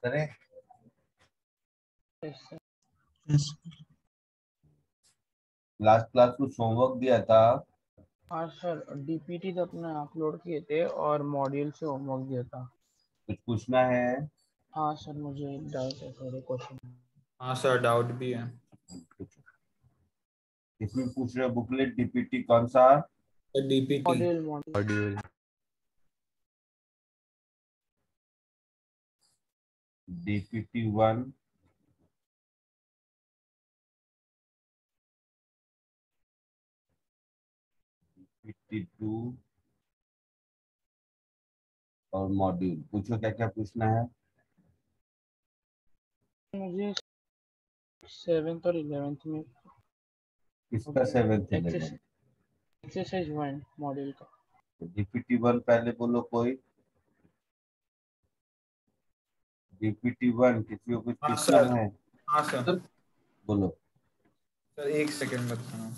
करें। Last class कुछ homework दिया था। हाँ सर, डीपीटी तो अपने अपलोड किए थे और मॉड्यूल से होमवर्क दिया था। कुछ पूछना है? हाँ सर, मुझे डाउट है, थोड़े क्वेश्चन। हाँ सर, डाउट भी है। इसमें पूछ रहे हो बुकलेट डीपीटी कौन सा? डीपीटी मॉड्यूल डीपीटी 1, डीपीटी 2 और मॉड्यूल। पूछो क्या क्या पूछना है। मुझे 7th और 11th में किसका 7th 11th? एक्सरसाइज 1 मॉड्यूल का। डीपीटी 1 पहले बोलो कोई। डीपीटी 1 किसी को कुछ हाँ पूछना सर। है? हाँ सर। बोलो। सर एक सेकेंड बताना।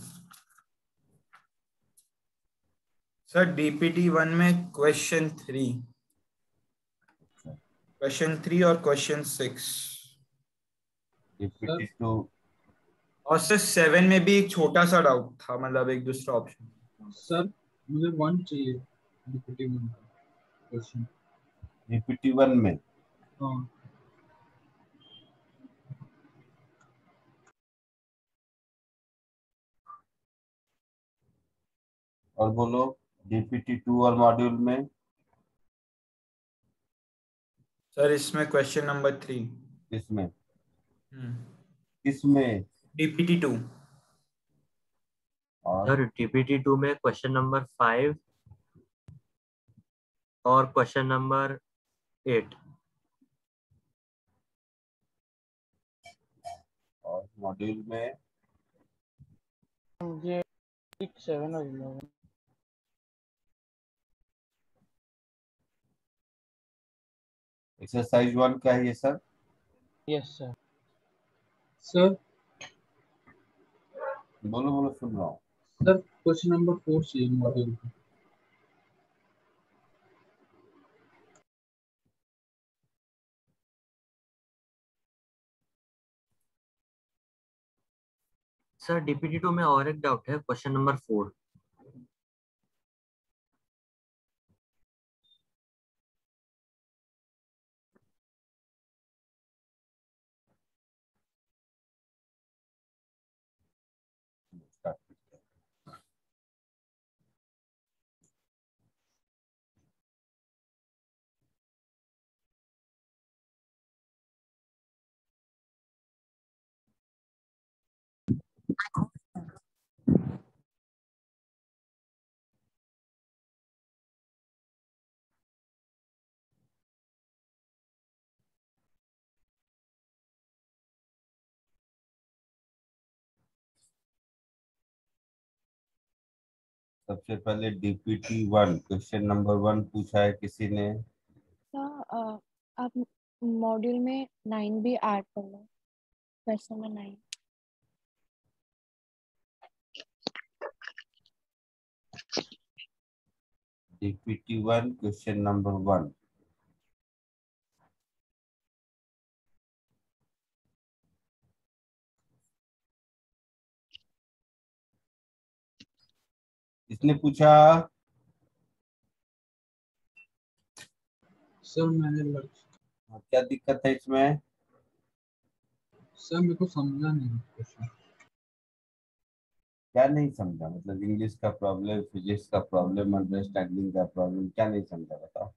सर डीपीटी 1 में क्वेश्चन 3 और क्वेश्चन 6। डीपीटी 2। और सर 7 में भी एक छोटा सा डाउट था, मतलब एक दूसरा ऑप्शन। सर मुझे 1 चाहिए डीपीटी 1 का क्वेश्चन। डीपीटी 1 में हाँ और बोलो डीपीटी 2 और मॉड्यूल में। सर इसमें क्वेश्चन नंबर 3। किसमें? किसमें? डीपीटी 2। और सर डीपीटी 2 में क्वेश्चन नंबर 5 और क्वेश्चन नंबर 8। और मॉड्यूल में मुझे 6, 7 और 11। एक्सरसाइज 1 का है ये सर। Yes sir. सर। बोलो बोलो, सुन रहा हूँ। सर क्वेश्चन नंबर 4 चाहिए मॉड्यूल का। सर डीपीटी 2 में और एक डाउट है, क्वेश्चन नंबर 4। सबसे पहले डीपीटी 1 क्वेश्चन नंबर 1 पूछा है किसी ने। आप मॉड्यूल में 9 भी ऐड कर लो, question number 9। DPT 1 question number 1। इसने पूछा। सर मैंने क्या दिक्कत है इसमें? सर मेरे को समझा नहीं क्वेश्चन। क्या नहीं समझा? मतलब इंग्लिश का प्रॉब्लम, फिजिक्स का प्रॉब्लम, अंडरस्टैंडिंग का प्रॉब्लम, क्या नहीं समझा बताओ।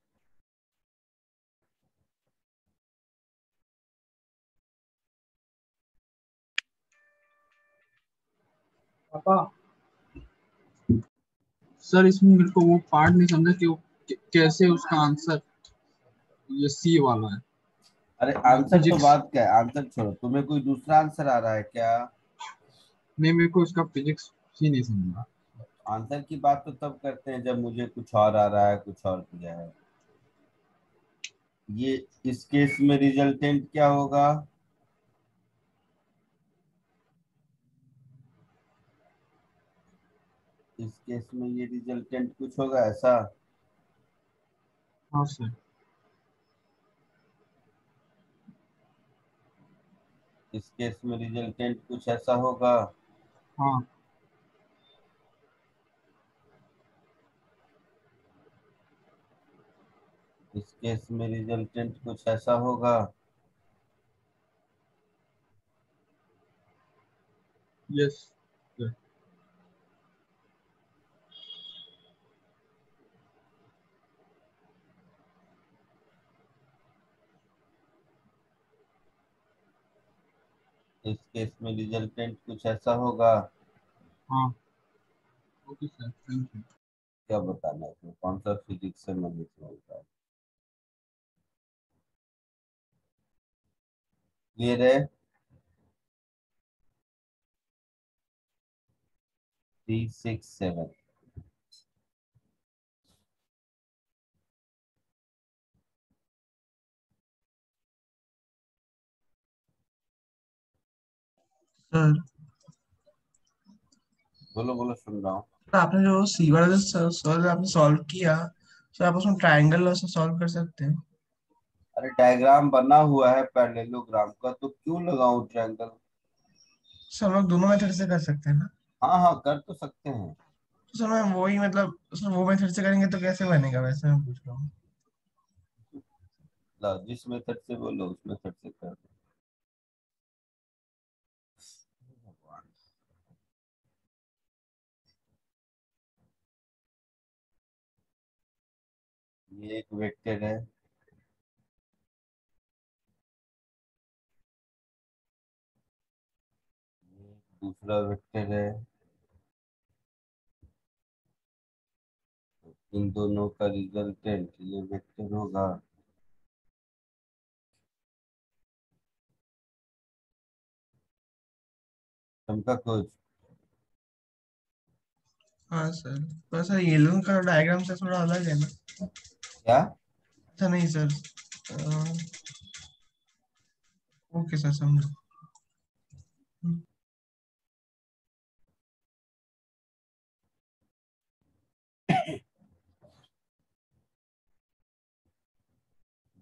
पापा सर इसमें मेरे को वो पार्ट नहीं समझा कि वो कैसे उसका आंसर ये सी वाला है। अरे आंसर तो फिजिक्स बात क्या है, आंसर छोड़ो। तुम्हें कोई दूसरा आंसर आ रहा है क्या? नहीं, मेरे को इसका फिजिक्स ही नहीं समझा। आंसर की बात तो तब करते हैं जब मुझे कुछ और आ रहा है, कुछ और किया है। ये इस केस में रिजल्टेंट क्या होगा? इस केस में ये रिजल्टेंट कुछ होगा ऐसा। हाँ सर। इस केस में रिजल्टेंट कुछ ऐसा होगा। हाँ इस केस में रिजल्टेंट कुछ ऐसा होगा। यस। इस केस में रिजल्टेंट कुछ ऐसा होगा। हाँ ओके सर, थैंक यू। क्या बताना है इसमें? कौन सा फिजिक्स से मैं नहीं समझता। क्लियर है? 3, 6, 7। सर बोलो बोलो, सुन रहा हूँ। तो आपने जो सी वाला जो सर आपने सॉल्व किया, सर आप उसमें ट्रायंगल से सॉल्व कर सकते हैं। अरे डायग्राम बना हुआ है पैरेललोग्राम का, तो क्यों लगाऊं ट्रायंगल? सर हम लोग दोनों मेथड से कर सकते हैं ना। हाँ हाँ, कर तो सकते हैं। तो सर मैं वही मतलब सर वो मेथड से करेंगे तो कैसे बनेगा, वैसे मैं पूछ रहा हूँ। ला, जिस मेथड से बोलो उस मेथड से कर दो। भगवान। ये एक वेक्टर है, ये दूसरा वेक्टर है। इन दोनों का रिजल्टेंट ये वेक्टर होगा। समझा कुछ? हाँ सर, पर सर ये लोगों का डायग्राम से थोड़ा अलग है ना। क्या? अच्छा नहीं सर, ओके सर समझो।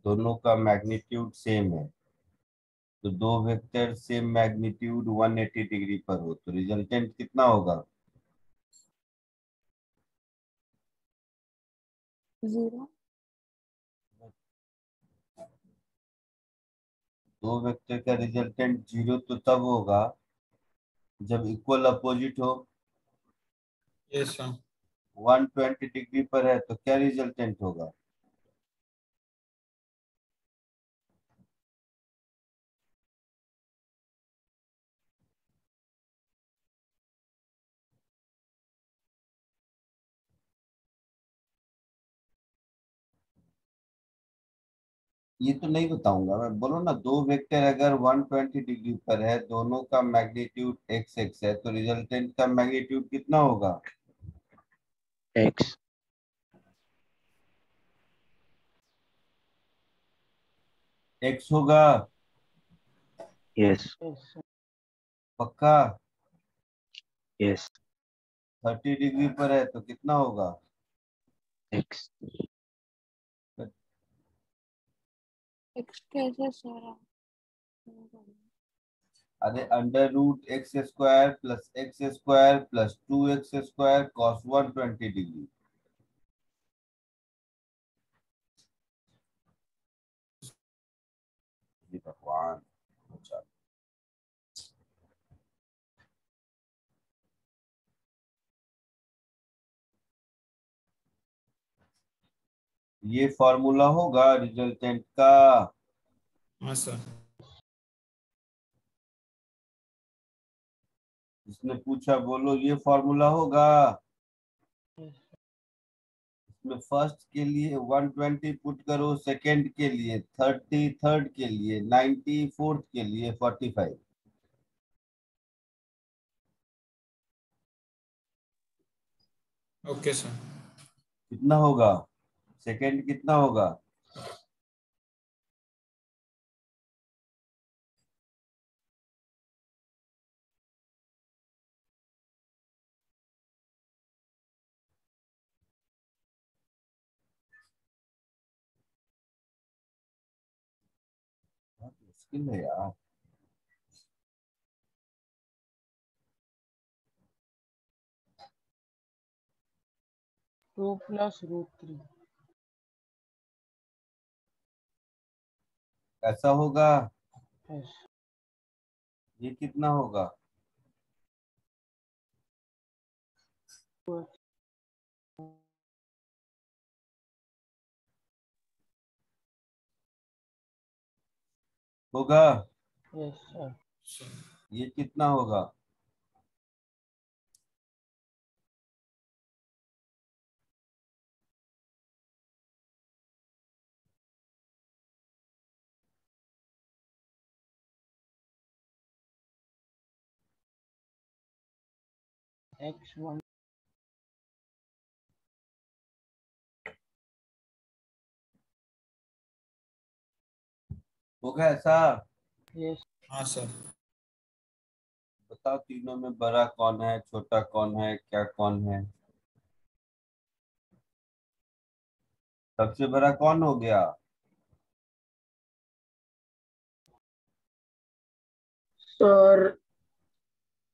दोनों का मैग्नीट्यूड सेम है, तो दो वेक्टर सेम मैग्नीट्यूड 180 डिग्री पर हो तो रिजल्टेंट कितना होगा? 0। दो वेक्टर का रिजल्टेंट 0 तो तब होगा जब इक्वल अपोजिट हो। Yes sir. 120 डिग्री पर है तो क्या रिजल्टेंट होगा? ये तो नहीं बताऊंगा मैं, बोलो ना। दो वेक्टर अगर 120 डिग्री पर है, दोनों का मैग्नीट्यूड एक्स एक्स है, तो रिजल्टेंट का मैग्नीट्यूड कितना होगा? X. एक्स होगा। Yes. yes, पक्का? Yes. 30 डिग्री पर है तो कितना होगा? X. x कैसे सर? अरे under root X square plus X square plus 2x square cos 120 degree. ये भगवान। अच्छा, ये फॉर्मूला होगा रिजल्टेंट का। हाँ सर। जिसने पूछा बोलो ये फॉर्मूला होगा। इसमें फर्स्ट के लिए 120 पुट करो, सेकंड के लिए 30, थर्ड के लिए 90, फोर्थ के लिए 45। Okay sir. कितना होगा? सेकंड कितना होगा? बहुत मुश्किल है यार। 2 + √3। ऐसा होगा। यस। ये कितना होगा? होगा। Yes sir. ये कितना होगा? x1 होगा ऐसा? यस। हाँ सर। बताओ तीनों में बड़ा कौन है, छोटा कौन है, क्या कौन है? सबसे बड़ा कौन हो गया? सर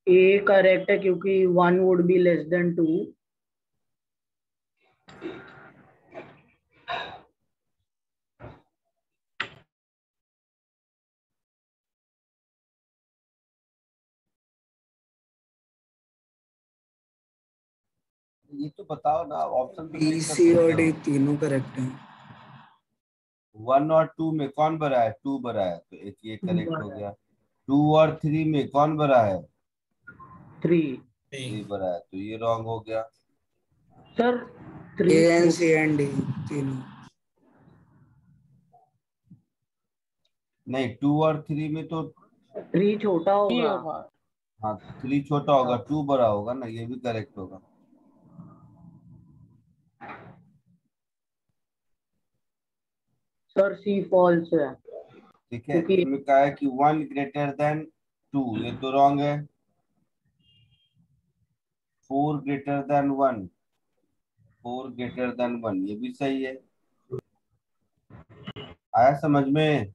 ए करेक्ट है क्योंकि 1 वुड बी लेस देन 2। ये तो बताओ ना, ऑप्शन तो बी चेक कर सी और सकते डी हो। तीनों करेक्ट हैं। 1 और 2 में कौन बड़ा है? 2 बड़ा है, तो एक ये करेक्ट हो गया। 2 और 3 में कौन बड़ा है? 3। 3 बड़ा है, तो ये रॉन्ग हो गया। Sir A 3 and C and D तीनों। नहीं, 2 और 3 में तो 3 छोटा ही होगा। होगा। हाँ, 3 छोटा होगा, 2 बड़ा होगा ना, ये भी करेक्ट होगा। सर सी फॉल्स है ठीक है, क्योंकि इसमें कहा है कि 1 ग्रेटर देन 2, ये तो रॉन्ग है। 4 ग्रेटर देन 1, 4 ग्रेटर देन 1, ये भी सही है। आया समझ में?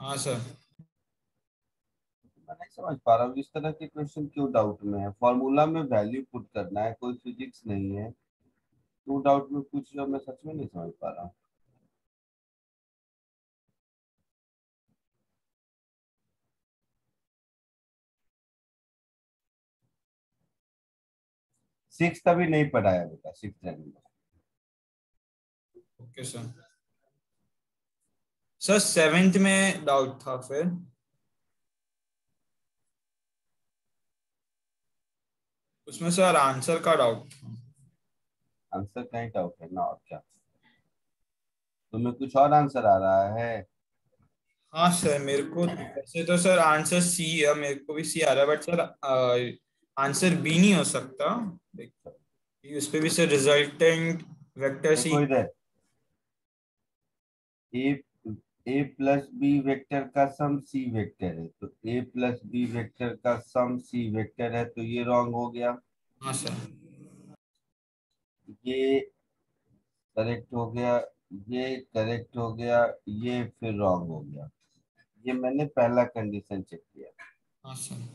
हाँ सर। मैं नहीं समझ पा रहा हूँ इस तरह के क्वेश्चन क्यों डाउट में है। फॉर्मूला में वैल्यू पुट करना है, कोई फिजिक्स नहीं है, क्यों डाउट में पूछ रहे हो? मैं सच में नहीं समझ पा रहा हूँ। सिक्स अभी नहीं पढ़ाया बेटा, 6th जनवरी। Okay sir. सर 7th में डाउट था फिर। उसमें सर आंसर का डाउट था। आंसर का ही डाउट है ना, और क्या? तुम्हें कुछ और आंसर आ रहा है? हाँ सर, मेरे को वैसे तो सर आंसर सी है, मेरे को भी सी आ रहा है, बट सर आंसर बी नहीं हो सकता। उस पे भी सर रिजल्टेंट वेक्टर सी। देखो इधर, A A plus B vector का सम सी वेक्टर है, तो ए प्लस बी वेक्टर का सम सी वेक्टर है, तो ये रॉन्ग हो गया। हाँ सर। ये करेक्ट हो गया, ये करेक्ट हो गया, ये फिर रॉन्ग हो गया। ये मैंने पहला कंडीशन चेक किया। हाँ सर।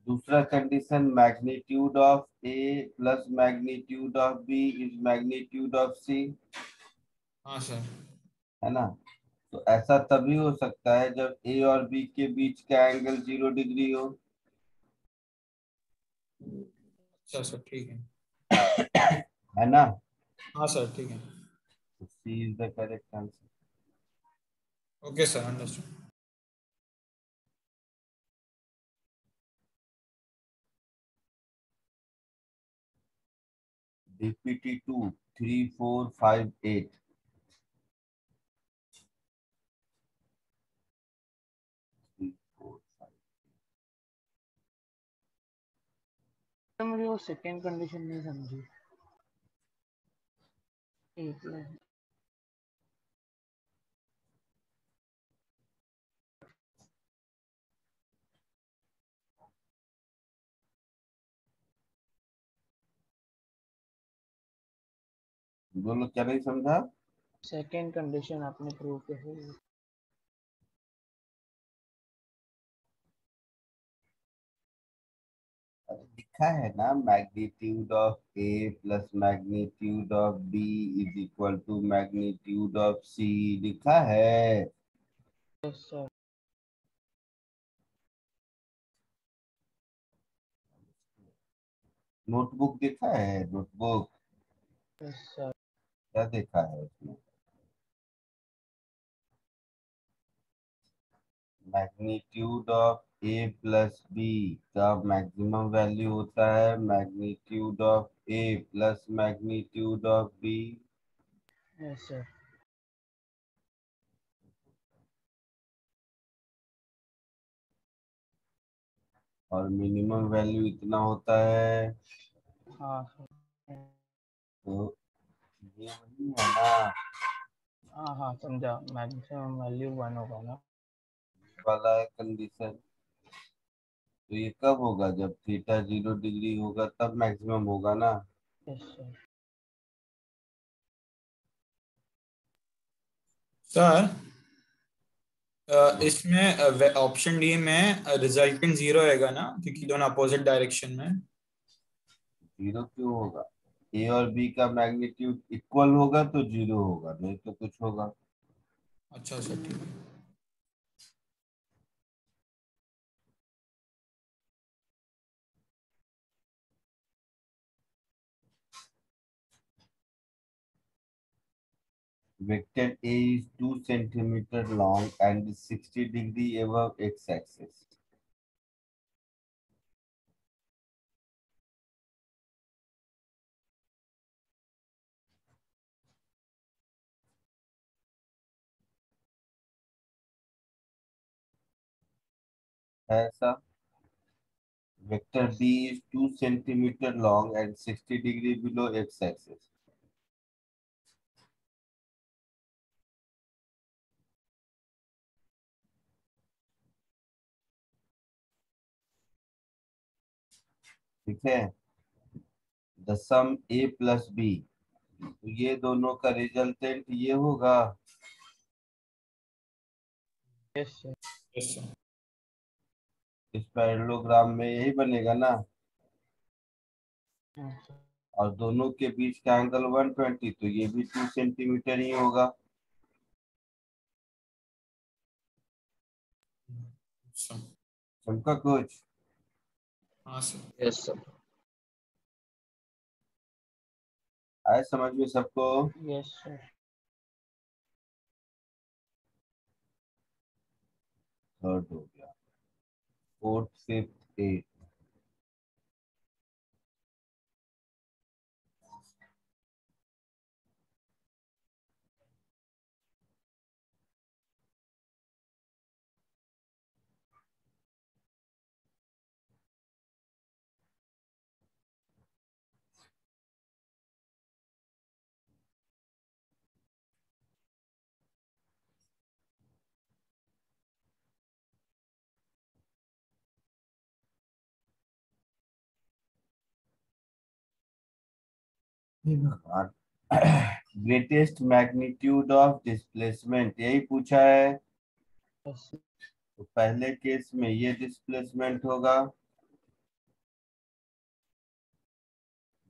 दूसरा condition, magnitude of A plus magnitude of B is magnitude of C, हाँ सर। है ना? तो ऐसा तभी हो सकता है जब ए और बी के बीच का एंगल 0 डिग्री हो। अच्छा सर, ठीक है। है ना? हाँ सर, ठीक है। C is the correct answer. Okay sir, understood. DPT 2 3 4 5 8। तो मुझे वो सेकंड कंडीशन नहीं समझी। एक मिनट। बोलो, क्या नहीं समझा? सेकंड कंडीशन आपने प्रूव कैसे की? अरे लिखा है ना, magnitude of A plus magnitude of B is equal to magnitude of C, लिखा है। Yes sir. नोटबुक देखा है, नोटबुक यस सर। क्या देखा है उसमें? Magnitude of A plus B का मैक्सिमम वैल्यू होता है magnitude of A plus magnitude of B. Yes sir. और मिनिमम वैल्यू इतना होता है। हाँ सर। तो ये वही है ना हाँ हाँ समझा, मैक्सिमम वैल्यू 1 होगा ना। वाला है कंडीशन। तो ये कब होगा? जब थीटा 0 डिग्री होगा तब मैक्सिमम होगा ना। Yes sir. सर इसमें ऑप्शन डी में रिजल्टेंट 0 आएगा ना, क्योंकि दोनों अपोजिट डायरेक्शन में। 0 क्यों होगा? ए और बी का मैग्नीट्यूड इक्वल होगा तो 0 होगा, नहीं तो कुछ होगा। अच्छा सर, ठीक है। Vector A is 2 centimeter long and is 60 degree above x-axis. है ऐसा? Vector B is 2 centimeter long and 60 degree below x-axis. ठीक है। The sum A plus B, तो ये दोनों का रिजल्टेंट ये होगा। Yes sir. Yes sir. इस पैरेललोग्राम में यही बनेगा ना। हाँ सर। और दोनों के बीच का एंगल 120, तो ये भी 2 सेंटीमीटर ही होगा। सर। समझा कुछ? हाँ सर। Yes sir. आए समझ में सबको? Yes sir. थर्ड हो गया, fourth, fifth, eight. Greatest magnitude of displacement, यही पूछा है। यस तो पहले केस में ये डिस्प्लेसमेंट होगा,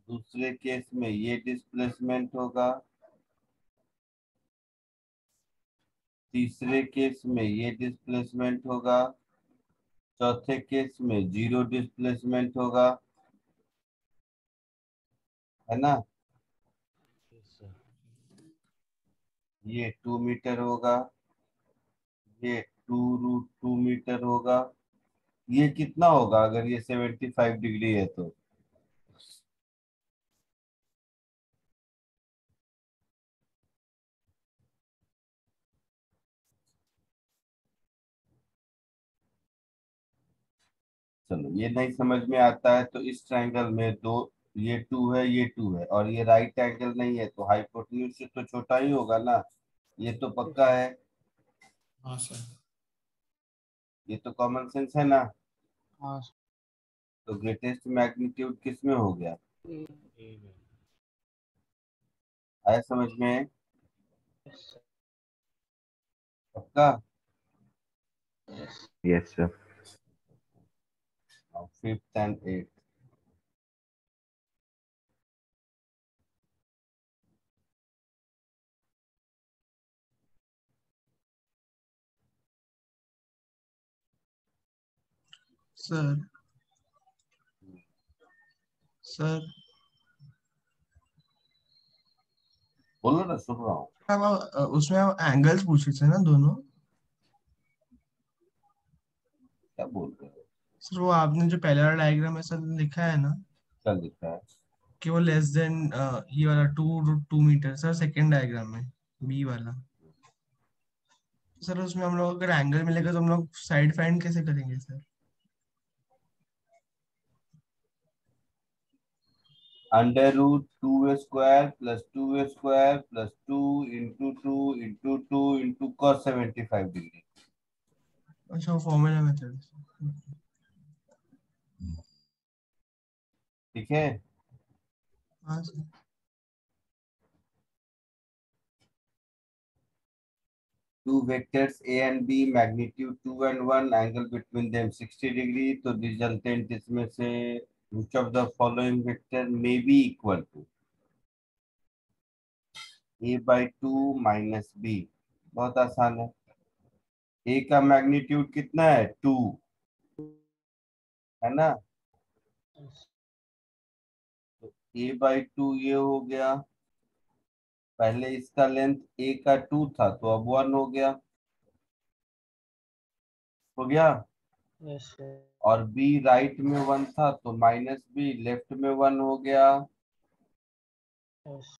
दूसरे केस में ये डिस्प्लेसमेंट होगा, तीसरे केस में ये डिस्प्लेसमेंट होगा, चौथे केस में 0 डिस्प्लेसमेंट होगा, है ना। ये 2 मीटर होगा, ये 2√2 मीटर होगा। ये कितना होगा अगर ये 75 डिग्री है तो? चलो, ये नहीं समझ में आता है तो इस ट्रायंगल में दो, ये 2 है, ये 2 है, और ये राइट एंगल नहीं है तो हाइपोटेन्यूज से तो छोटा ही होगा ना। ये तो पक्का है, हाँ सर। ये तो कॉमन सेंस है ना। हाँ तो ग्रेटेस्ट मैग्नीट्यूड किस में हो गया? आया समझ में? सर। पक्का? Yes, sir. Fifth and eight. Sir sir बोलो ना, सुन रहा हूँ। उसमें आप एंगल्स पूछ रहे थे ना दोनों। क्या बोल रहे हो? सर वो आपने जो पहला वाला डायग्राम में सर लिखा है ना क्या लिखा है? कि वो लेस देन ये वाला 2 मीटर सर, सेकंड डायग्राम में बी वाला। सर उसमें हम लोग अगर एंगल मिलेगा तो हम लोग साइड फाइंड कैसे करेंगे sir? √2a² + 2a² + 2 × 2 × 2 × cos 75 degree. अच्छा वो फॉर्मूला मेथड। ठीक है। हाँ sir. Two vectors A and B, magnitude 2 and 1, angle between them 60 degree. तो रिजल्टेंट इसमें से which of the following vector may be equal to a/2 - b। बहुत आसान है। a का मैग्नीट्यूड कितना है? 2 है ना। तो a/2 ये हो गया। पहले इसका लेंथ a का 2 था तो अब 1 हो गया। हो गया। Yes sir. और b राइट में 1 था तो -b लेफ्ट में 1 हो गया। यस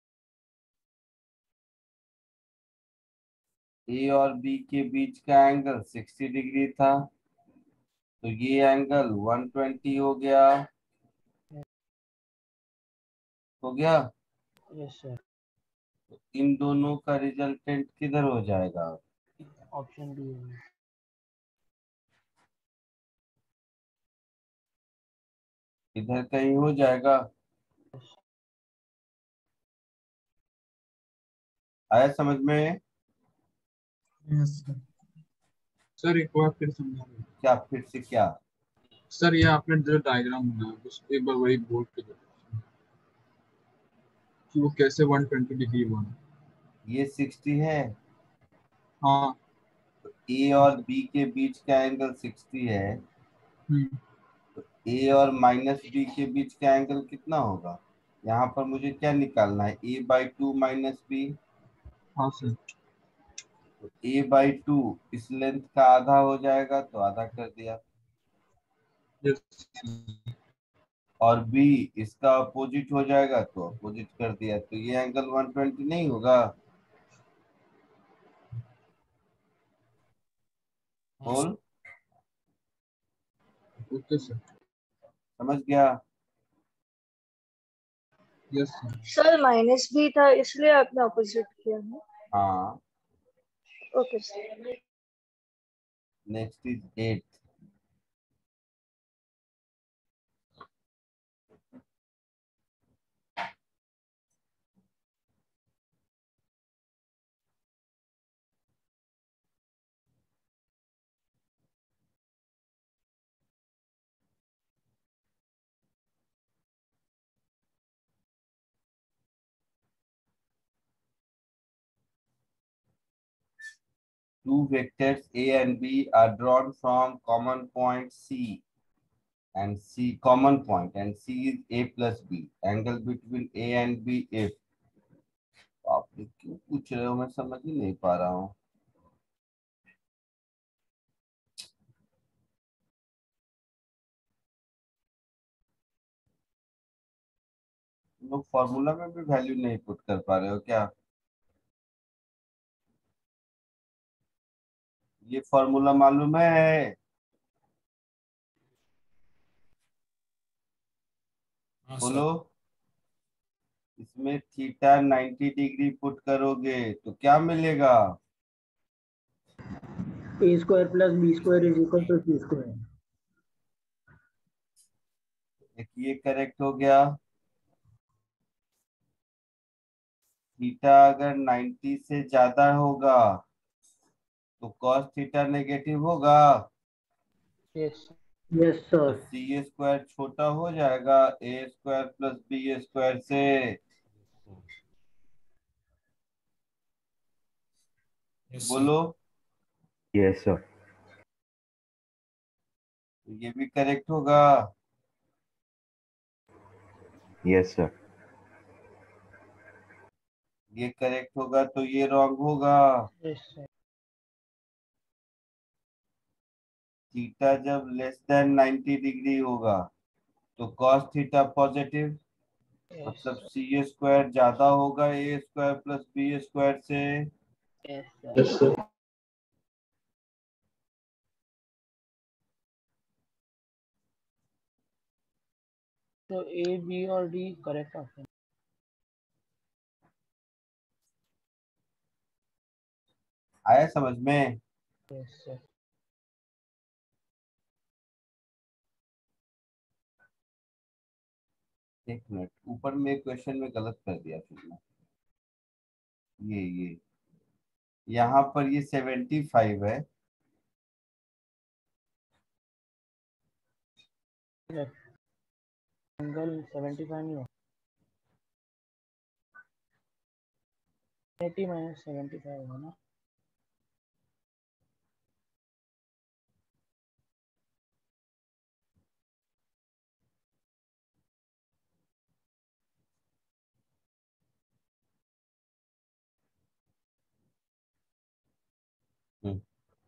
ए और बी के बीच का एंगल 60 डिग्री था तो ये एंगल 120 हो गया। हो गया। Yes sir. तो इन दोनों का रिजल्टेंट किधर हो जाएगा? ऑप्शन बी है। इधर कहीं हो जाएगा। आया समझ में? Yes sir. सर एक बार फिर समझा दो। क्या फिर से क्या? सर ये आपने जो डायग्राम बनाया बस एक बार वही बोर्ड पे दो कि वो कैसे 120 डिग्री बना। ये 60 है। हाँ। तो ए और बी के बीच का एंगल 60 है। हम्म। तो ए और -b के बीच का एंगल कितना होगा? यहाँ पर मुझे क्या निकालना है? a/2 - b। हाँ सर। तो a/2 इस लेंथ का आधा हो जाएगा तो आधा कर दिया। यस। और b इसका अपोजिट हो जाएगा तो अपोजिट कर दिया। तो ये एंगल 120 नहीं होगा? बोल। Okay sir. समझ गया? Yes sir. सर माइनस भी था इसलिए आपने ऑपोजिट किया है। हाँ। Okay sir. Next is 8। Two vectors A and B are drawn from common point C and C common point and C is A plus B. Angle between A and B if। आप क्यों पूछ रहे हो? मैं समझ ही नहीं पा रहा हूँ। लोग फॉर्मूला में भी वैल्यू नहीं पुट कर पा रहे हो क्या? ये फॉर्मूला मालूम है? हाँ सर। बोलो। इसमें थीटा 90 डिग्री पुट करोगे तो क्या मिलेगा? A² + B² = C²। एक ये करेक्ट हो गया। थीटा अगर 90 से ज्यादा होगा तो cos थीटा नेगेटिव होगा। यस यस तो सर। c² छोटा हो जाएगा a² + b² से। Yes sir. बोलो। Yes, sir. तो ये भी करेक्ट होगा। Yes, sir. ये करेक्ट होगा तो ये रॉन्ग होगा। Yes sir. थीटा जब लेस देन 90 डिग्री होगा तो कॉस थीटा पॉजिटिव, यस मतलब सर। सी स्क्वायर ज्यादा होगा ए स्क्वायर प्लस बी स्क्वायर से। Yes sir. Yes sir. तो ए बी और डी करेक्ट ऑप्शन। आया समझ में? Yes sir. एक मिनट, ऊपर में क्वेश्चन में गलत कर दिया फिर मैं। ये यहाँ पर ये 75 है। एंगल 75 नहीं हो, 80 माइनस 75 होगा ना।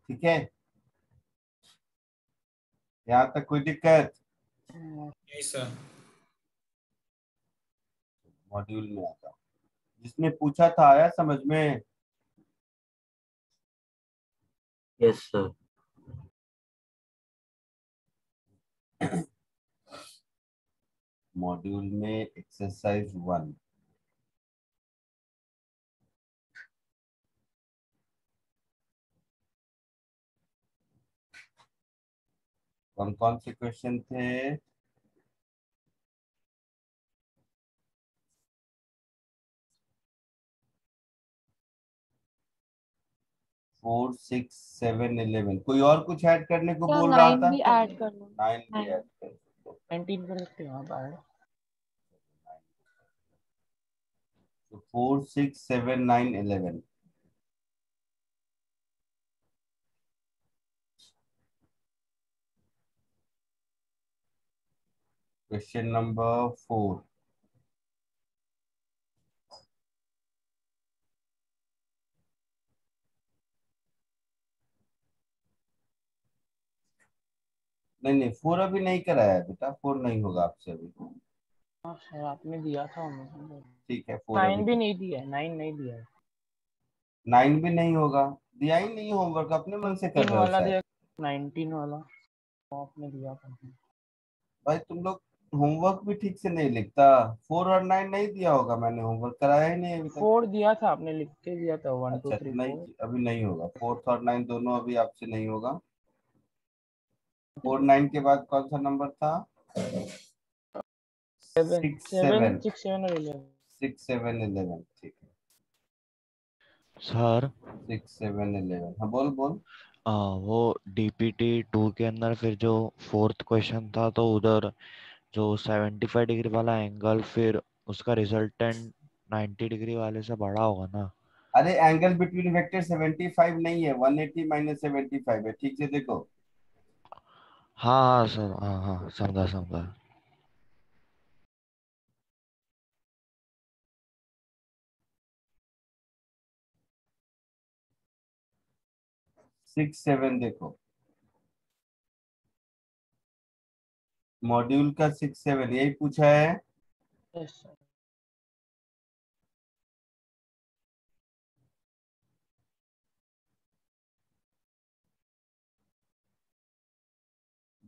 ठीक है, यहाँ तक कोई दिक्कत? नहीं सर। मॉड्यूल में आता, जिसने पूछा था आया समझ में? Yes sir. मॉड्यूल में एक्सरसाइज 1। कौन कौन से क्वेश्चन थे? 4, 6, 7, 11। कोई और कुछ ऐड करने को क्या बोल रहा 9 था? भी ऐड कर लो? 9 भी 9। ऐड कर दो। 19 कर सकते हो आप ऐड। तो 4, 6, 7, 9, 11। Question number 4। नहीं नहीं, 4 अभी नहीं कराया है बेटा, 4 नहीं होगा आपसे अभी। हाँ सर आपने दिया था मुझे। ठीक है, 4 अभी 9 भी नहीं दिया है, 9 नहीं दिया है। 9 भी नहीं होगा, दिया ही नहीं, होमवर्क अपने मन से कर 19 रहे हो वाला शायद। दिया, 19 वाला वो आपने दिया था। भाई तुम लोग होमवर्क भी ठीक से नहीं लिखता। 4 और 9 नहीं दिया होगा, मैंने होमवर्क कराया ही नहीं अभी तक। 4 दिया था आपने, लिख के दिया था 1 2 अच्छा 3 नहीं, 4। अभी नहीं होगा। 4 और 9 दोनों अभी आपसे नहीं होगा। 4, 9 के बाद कौन सा नंबर था? 7 6, 7 7। 6 7 और 11। 6, 7, 11, ठीक है। सर 6, 7, 11। हाँ बोल बोल। वो DPT 2 के अंदर फिर जो फोर्थ क्वेश्चन था, तो उधर जो 75 डिग्री वाला एंगल, फिर उसका रिजल्टेंट 90 डिग्री वाले से बड़ा होगा ना? अरे एंगल बिटवीन वेक्टर 75 नहीं है, 180 माइनस 75 है, ठीक से देखो। हाँ हाँ सर, हाँ हाँ समझा समझा। 6, 7 देखो, मॉड्यूल का 6, 7 यही पूछा है। Yes sir.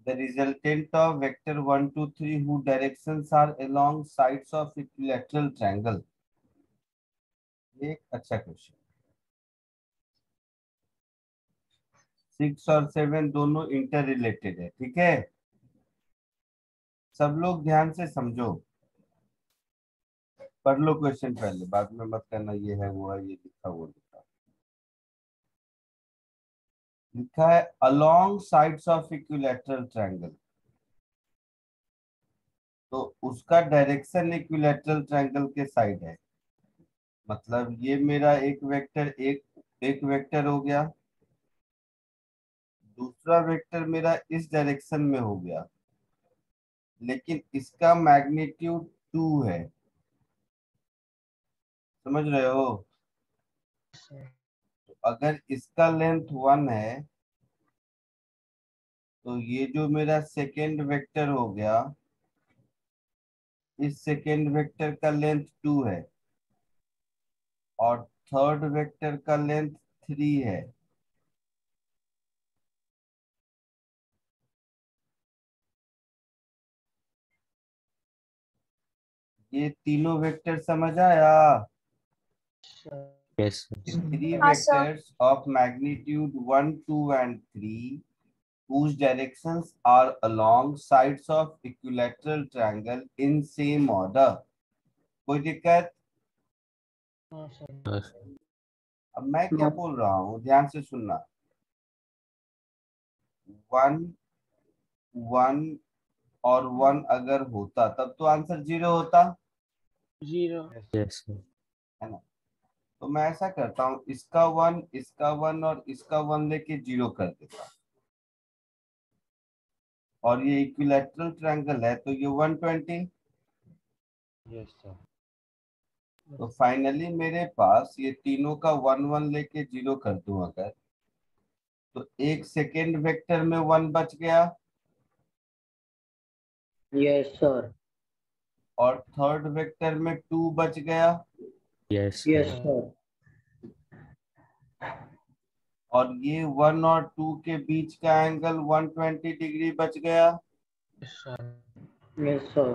The resultant of vector 1, 2, 3 whose directions are along sides of equilateral triangle। ये एक अच्छा क्वेश्चन। 6 और 7 दोनों इंटर रिलेटेड है, ठीक है। सब लोग ध्यान से समझो, पढ़ लो क्वेश्चन पहले, बाद में मत करना ये है वो है, ये लिखा वो लिखा। लिखा है along sides of equilateral triangle, तो उसका डायरेक्शन इक्विलैटरल ट्रायंगल के साइड है। मतलब ये मेरा एक वेक्टर, एक वेक्टर हो गया, दूसरा वेक्टर मेरा इस डायरेक्शन में हो गया, लेकिन इसका मैग्नीट्यूड 2 है, समझ रहे हो? तो अगर इसका लेंथ 1 है तो ये जो मेरा सेकेंड वेक्टर हो गया, इस सेकेंड वेक्टर का लेंथ 2 है और थर्ड वेक्टर का लेंथ 3 है। ये तीनों वेक्टर समझ आया? यस Three हाँ sir. vectors of magnitude 1, 2 and 3 whose directions are along sides of equilateral triangle in same order. कोई दिक्कत? हाँ सर। अब मैं क्या बोल रहा हूँ, ध्यान से सुनना। 1 1 और 1 अगर होता तब तो आंसर 0 होता, 0। यस है ना? तो मैं ऐसा करता हूँ, इसका 1, इसका 1 और इसका 1 लेके 0 कर देता, और ये इक्विलैटरल ट्रायंगल है तो ये 120। Yes sir. तो फाइनली मेरे पास ये तीनों का 1 1 लेके 0 कर दूं अगर, तो एक सेकेंड वेक्टर में 1 बच गया यस सर। और थर्ड वेक्टर में 2 बच गया, यस यस सर। और ये 1 और 2 के बीच का एंगल 120 डिग्री बच गया। Yes sir.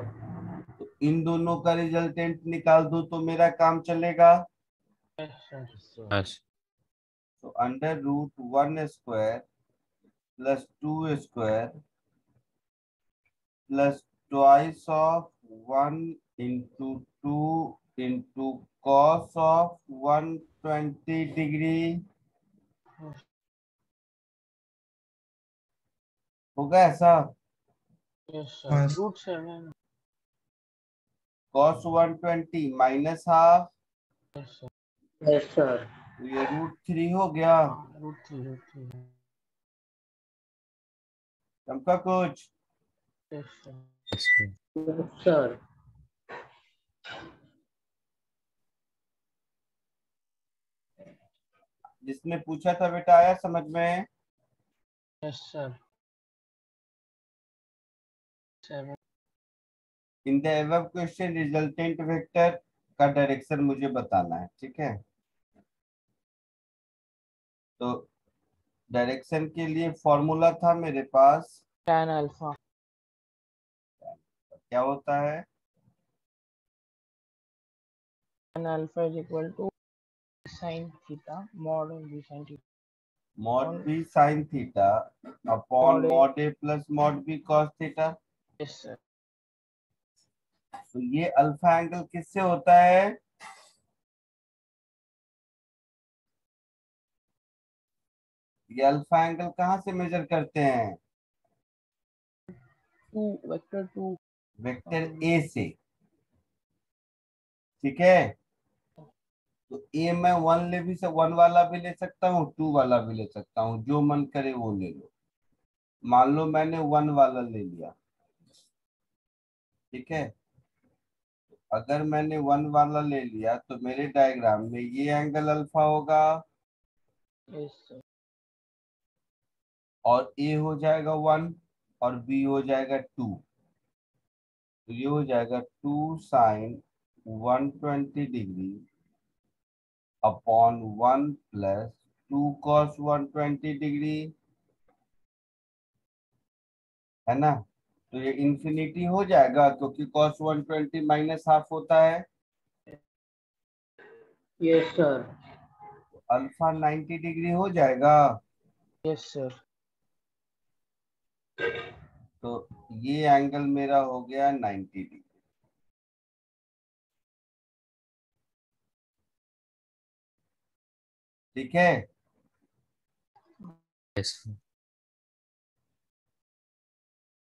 तो इन दोनों का रिजल्टेंट निकाल दूं तो मेरा काम चलेगा। यस तो under root 1 square plus 2 square plus twice of 1 into 2 into cos of 120 degree होगा ऐसा। हाँ root 7। Cos 120 minus half, yes sir. तो ये रूट 3 हो गया। रूट 3। चमका कुछ? Yes sir. जिसने पूछा था बेटा आया समझ में? Yes sir. 7। In the above question resultant vector का डायरेक्शन मुझे बताना है, ठीक है? तो डायरेक्शन के लिए फॉर्मूला था मेरे पास, tan अल्फा। क्या होता है? tan alpha is equal to sin theta mod b sin theta mod B sine theta upon mod A plus mod B cos theta. Yes sir. तो ये अल्फा एंगल किससे होता है? ये अल्फा एंगल कहाँ से मेजर करते हैं? 2 वेक्टर 2 वेक्टर ए से, ठीक है? तो ए में 1 वाला भी ले सकता हूँ, 2 वाला भी ले सकता हूँ, जो मन करे वो ले लो। मान लो मैंने 1 वाला ले लिया, ठीक है? अगर मैंने 1 वाला ले लिया तो मेरे डायग्राम में ये एंगल अल्फा होगा यस सर। और ए हो जाएगा 1 और बी हो जाएगा 2। तो ये हो जाएगा 2 sine 120 degree upon 1 plus 2 cos 120 degree, है ना? तो ये इंफिनिटी हो जाएगा क्योंकि कॉस 120 माइनस हाफ होता है। Yes sir. तो अल्फा 90 डिग्री हो जाएगा। Yes sir. तो ये एंगल मेरा हो गया 90 डिग्री। ठीक है? यस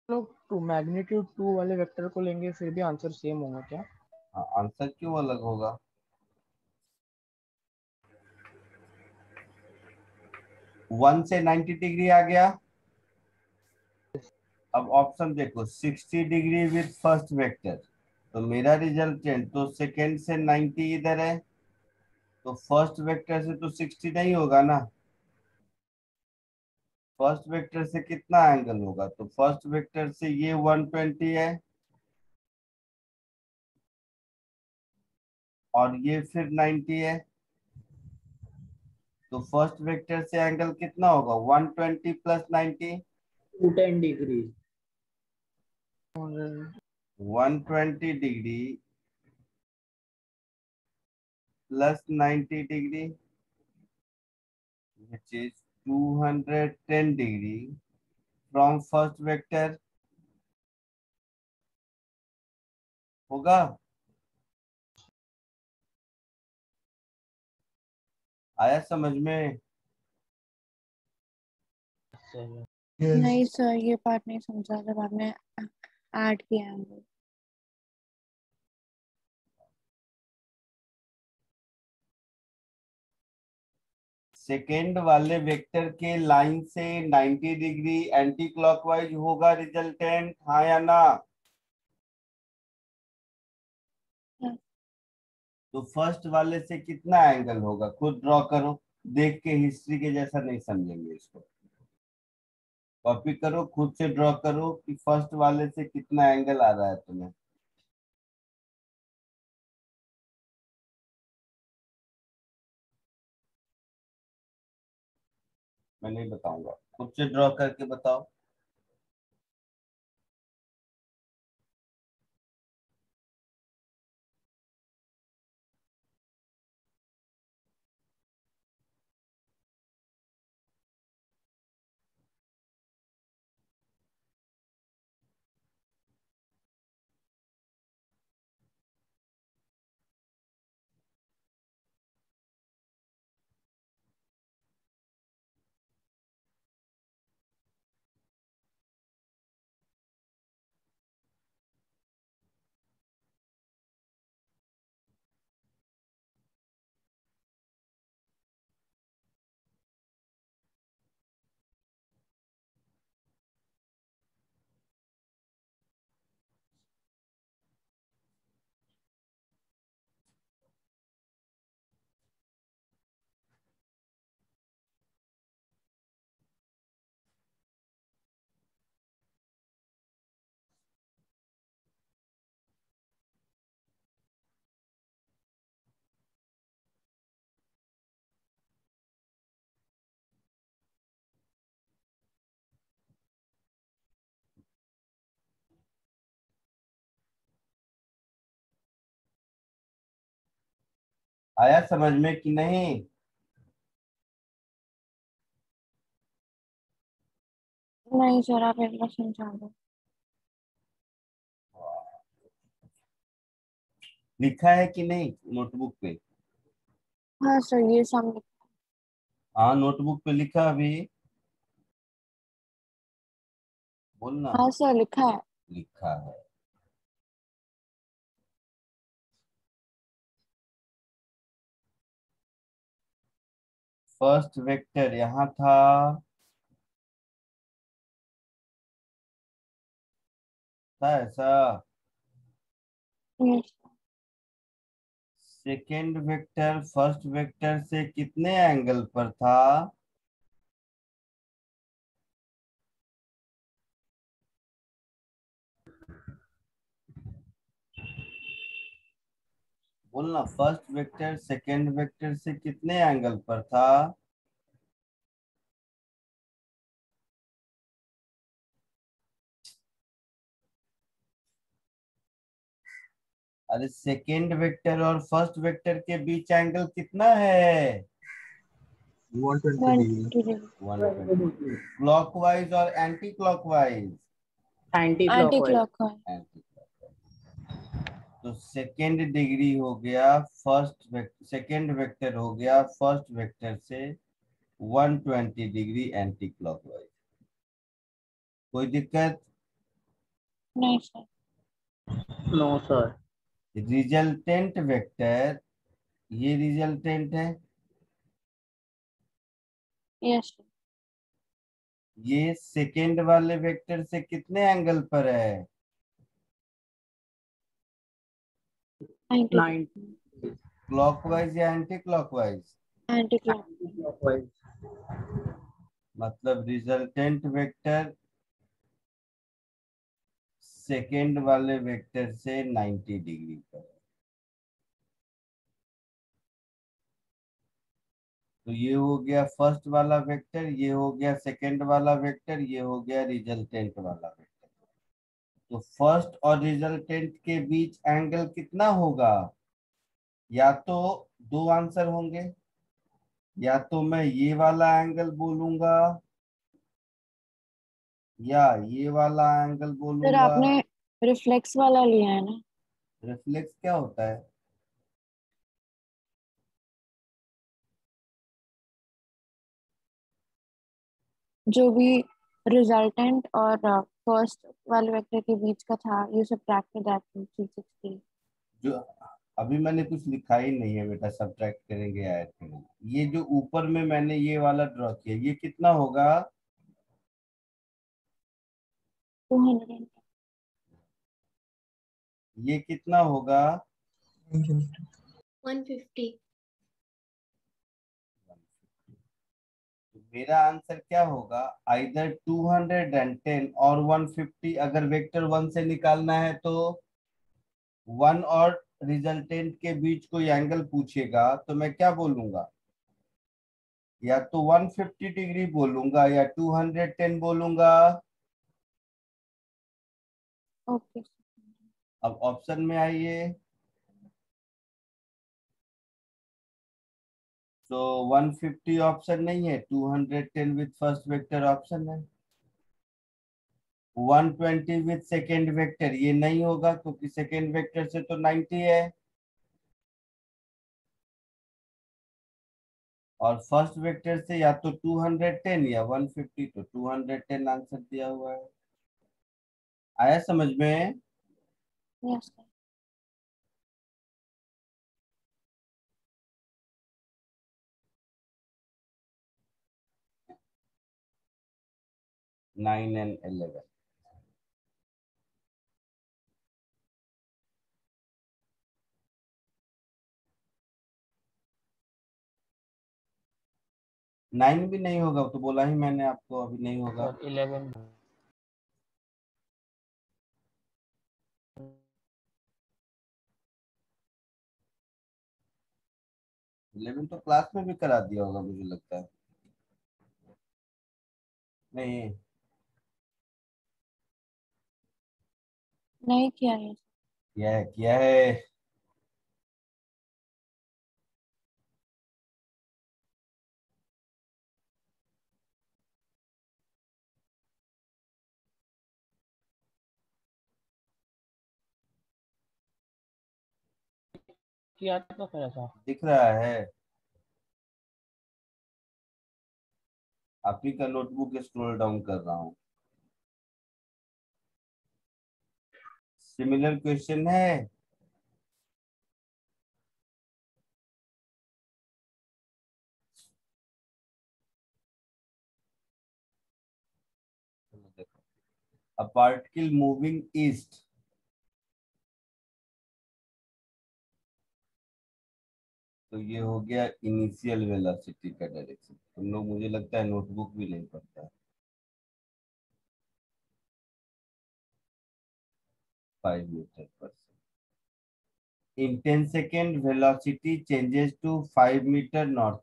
लोग टू मैग्नीट्यूड 2 वाले वेक्टर को लेंगे फिर भी आंसर सेम होगा क्या? हाँ, आंसर क्यों अलग होगा? 1 से 90 डिग्री आ गया, अब ऑप्शन देखो, 60 डिग्री विथ फर्स्ट वेक्टर, तो मेरा रिजल्टेंट तो सेकेंड से 90 इधर है, तो फर्स्ट वेक्टर से तो 60 नहीं होगा ना। फर्स्ट वेक्टर से कितना एंगल होगा, तो फर्स्ट वेक्टर से ये 120 है, और ये फिर 90 है, तो फर्स्ट वेक्टर से एंगल कितना होगा, 120 plus 90, 210 degree. 120 degree plus 90 degree, which is 210 degree from first vector, होगा। आया समझ में? नहीं सर, ये पार्ट नहीं समझा जब आपने ऐड किया है। सेकेंड वाले वेक्टर के लाइन से 90 डिग्री एंटी क्लॉकवाइज होगा रिजल्टेंट, हाँ या ना? तो फर्स्ट वाले से कितना एंगल होगा, खुद ड्रॉ करो, देख के हिस्ट्री के जैसा नहीं समझेंगे इसको। कॉपी करो, खुद से ड्रॉ करो कि फर्स्ट वाले से कितना एंगल आ रहा है तुम्हें। मैं नहीं बताऊंगा, खुद से ड्रॉ करके बताओ। आया समझ में कि नहीं? नहीं सर, आप एक बार समझा दो। लिखा है कि नहीं नोटबुक पे? हाँ सर, ये सामने। हाँ नोटबुक पे लिखा अभी, बोलना। हाँ सर, लिखा है। लिखा है। फर्स्ट वेक्टर यहाँ था, ऐसा। Yes. Second vector first vector से कितने एंगल पर था? बोलना, फर्स्ट वेक्टर सेकेंड वेक्टर से कितने एंगल पर था? अरे सेकेंड वेक्टर और फर्स्ट वेक्टर के बीच एंगल कितना है? 120 डिग्री। 120। क्लॉकवाइज और anti clockwise? Anti anti clockwise. Clockwise. तो सेकेंड डिग्री हो गया फर्स्ट वेक्टर, सेकेंड वेक्टर हो गया फर्स्ट वेक्टर से 120 डिग्री एंटी क्लॉकवाइज। कोई दिक्कत? नहीं sir. No sir. Resultant vector, ये रिजल्टेंट है, यस सर। ये सेकेंड वाले वेक्टर से कितने एंगल पर है? 9 क्लॉकवाइज या anti clockwise? Anti clock. clockwise. मतलब रिजल्टेंट वेक्टर सेकेंड वाले वेक्टर से 90 डिग्री पर है। तो ये हो गया फर्स्ट वाला वेक्टर, ये हो गया सेकेंड वाला वेक्टर, ये हो गया रिजल्टेंट वाला वेक्टर। तो फर्स्ट और रिजल्टेंट के बीच एंगल कितना होगा? या तो दो आंसर होंगे, या तो मैं ये वाला एंगल बोलूंगा या ये वाला एंगल सर बोलूंगा। आपने रिफ्लेक्स वाला लिया है ना? रिफ्लेक्स क्या होता है? जो भी रिजल्टेंट और फर्स्ट वाले वेक्टर के बीच का था, यू सबट्रैक्ट दैट फ्रॉम 360। जो अभी मैंने कुछ लिखा ही नहीं है बेटा, सब्ट्रैक्ट करेंगे ऐड करेंगे। ये जो ऊपर में मैंने ये वाला ड्रॉ किया, ये कितना होगा? 200। ये कितना होगा? 150। तो मेरा आंसर क्या होगा? आइदर 210 और 150। अगर वेक्टर 1 से निकालना है तो 1 और रिजल्टेंट के बीच कोई एंगल पूछेगा तो मैं क्या बोलूंगा? या तो 150 डिग्री बोलूंगा या 210 बोलूंगा। ओके। अब ऑप्शन में आइए। तो 150 ऑप्शन नहीं है, 210 विथ फर्स्ट वेक्टर ऑप्शन है। 120 विथ सेकेंड वेक्टर ये नहीं होगा क्योंकि सेकेंड वेक्टर से तो 90 है। और फर्स्ट वेक्टर से या तो 210 या 150, तो 210 आंसर दिया हुआ है। आया समझ में? यस। 9 and 11। नाइन भी नहीं होगा तो बोला ही मैंने आपको, अभी नहीं होगा। 11। 11 तो क्लास में भी करा दिया होगा मुझे लगता है। नहीं, नहीं किया है। किया है, किया है। किया तो फिर ऐसा दिख रहा है? आप ही का नोटबुक स्क्रॉल डाउन कर रहा हूँ। सिमिलर क्वेश्चन है। A particle moving east तो ये हो गया इनिशियल वेलोसिटी का डायरेक्शन। तुम लोग मुझे लगता है नोटबुक भी नहीं पढ़ता है। 5 meter per second. In 10 second velocity changes to 5 meter north।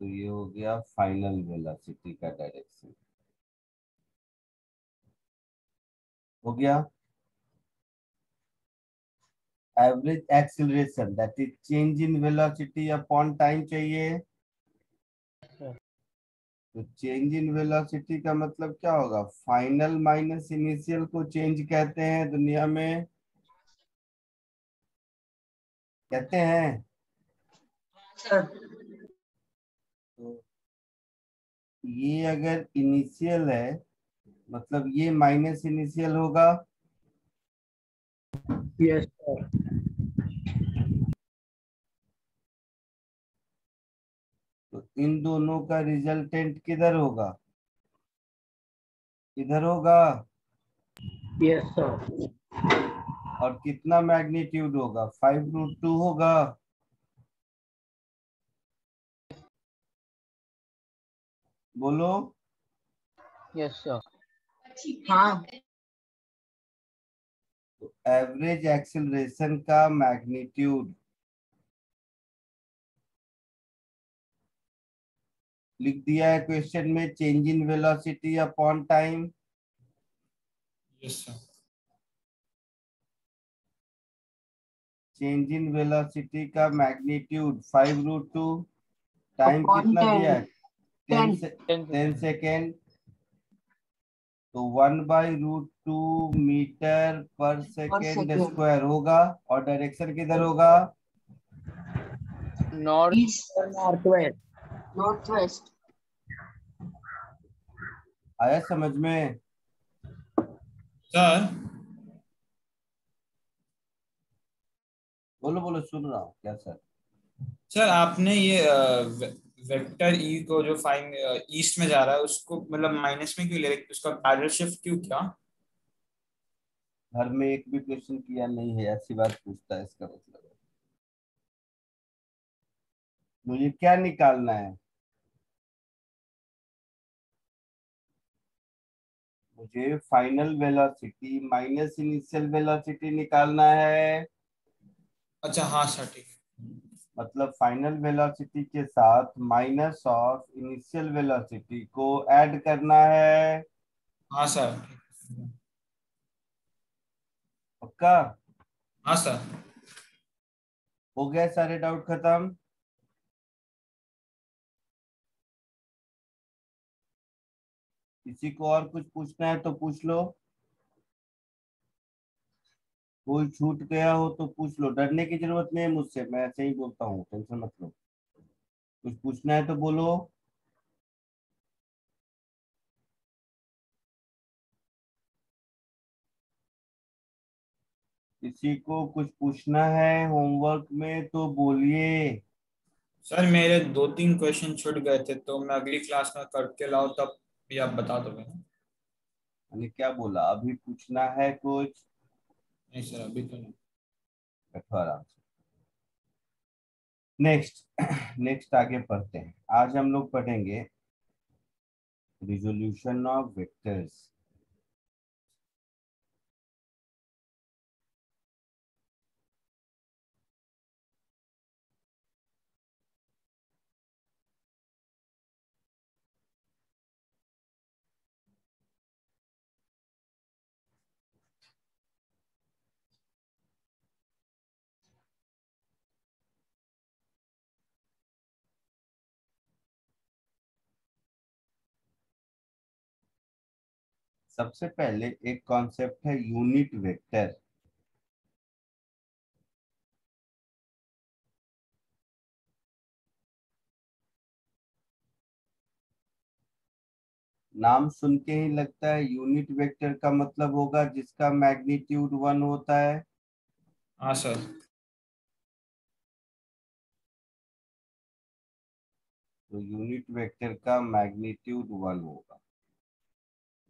तो ये हो गया फाइनल वेलोसिटी का डायरेक्शन। हो गया। Average acceleration that is change in velocity upon time चाहिए। तो चेंज इन वेलोसिटी का मतलब क्या होगा? फाइनल माइनस इनिशियल को चेंज कहते हैं दुनिया में, कहते हैं। तो ये अगर इनिशियल है मतलब ये माइनस इनिशियल होगा। Yes, sir. तो इन दोनों का रिजल्टेंट किधर होगा? इधर होगा। Yes sir. और कितना मैग्नीट्यूड होगा? 5√2 होगा। बोलो। Yes sir. हाँ तो एवरेज एक्सेलरेशन का मैग्नीट्यूड लिख दिया है क्वेश्चन में, change in velocity upon time. Yes sir. Change in velocity का मैग्नीट्यूड 5√2। टाइम अपॉन कितना 10। दिया है? 10 10 सेकेंड। तो 1/√2 मीटर पर सेकेंड स्क्वायर होगा। और डायरेक्शन किधर होगा? नॉर्थ। ईस्ट और नॉर्थ वेस्ट। North west. आया समझ में? सर बोलो बोलो, सुन रहा हूँ। क्या सर? सर आपने ये वेक्टर ई को जो फाइन ईस्ट में जा रहा है उसको मतलब माइनस में क्यों ले रहे, उसका पैरेलल शिफ्ट क्यों किया? घर में एक भी क्वेश्चन किया नहीं है, ऐसी बात पूछता है, इसका मतलब है मुझे क्या निकालना है? मुझे final velocity minus initial velocity निकालना है। अच्छा हाँ सर ठीक है। मतलब फाइनल वेलोसिटी के साथ माइनस ऑफ इनिशियल वेलोसिटी को ऐड करना है। हाँ सर। पक्का? हाँ सर। हो गया सारे डाउट खत्म? किसी को और कुछ पूछना है तो पूछ लो। कोई छूट गया हो तो पूछ लो, डरने की जरूरत नहीं है मुझसे, मैं ऐसे ही बोलता हूँ, टेंशन मत लो। कुछ पूछना है तो बोलो। किसी को कुछ पूछना है होमवर्क में तो बोलिए। सर मेरे 2-3 क्वेश्चन छूट गए थे तो मैं अगली क्लास में करके लाऊं तब भी आप बता दोगे ना? मैंने क्या बोला? अभी पूछना है कुछ? नहीं सर अभी तो नहीं। बैठो आराम से। नेक्स्ट नेक्स्ट आगे पढ़ते हैं। आज हम लोग पढ़ेंगे रिजोल्यूशन ऑफ वेक्टर्स। सबसे पहले एक कॉन्सेप्ट है यूनिट वेक्टर। नाम सुन के ही लगता है यूनिट वेक्टर का मतलब होगा जिसका मैग्नीट्यूड 1 होता है। हाँ सर। तो यूनिट वेक्टर का मैग्नीट्यूड 1 होगा,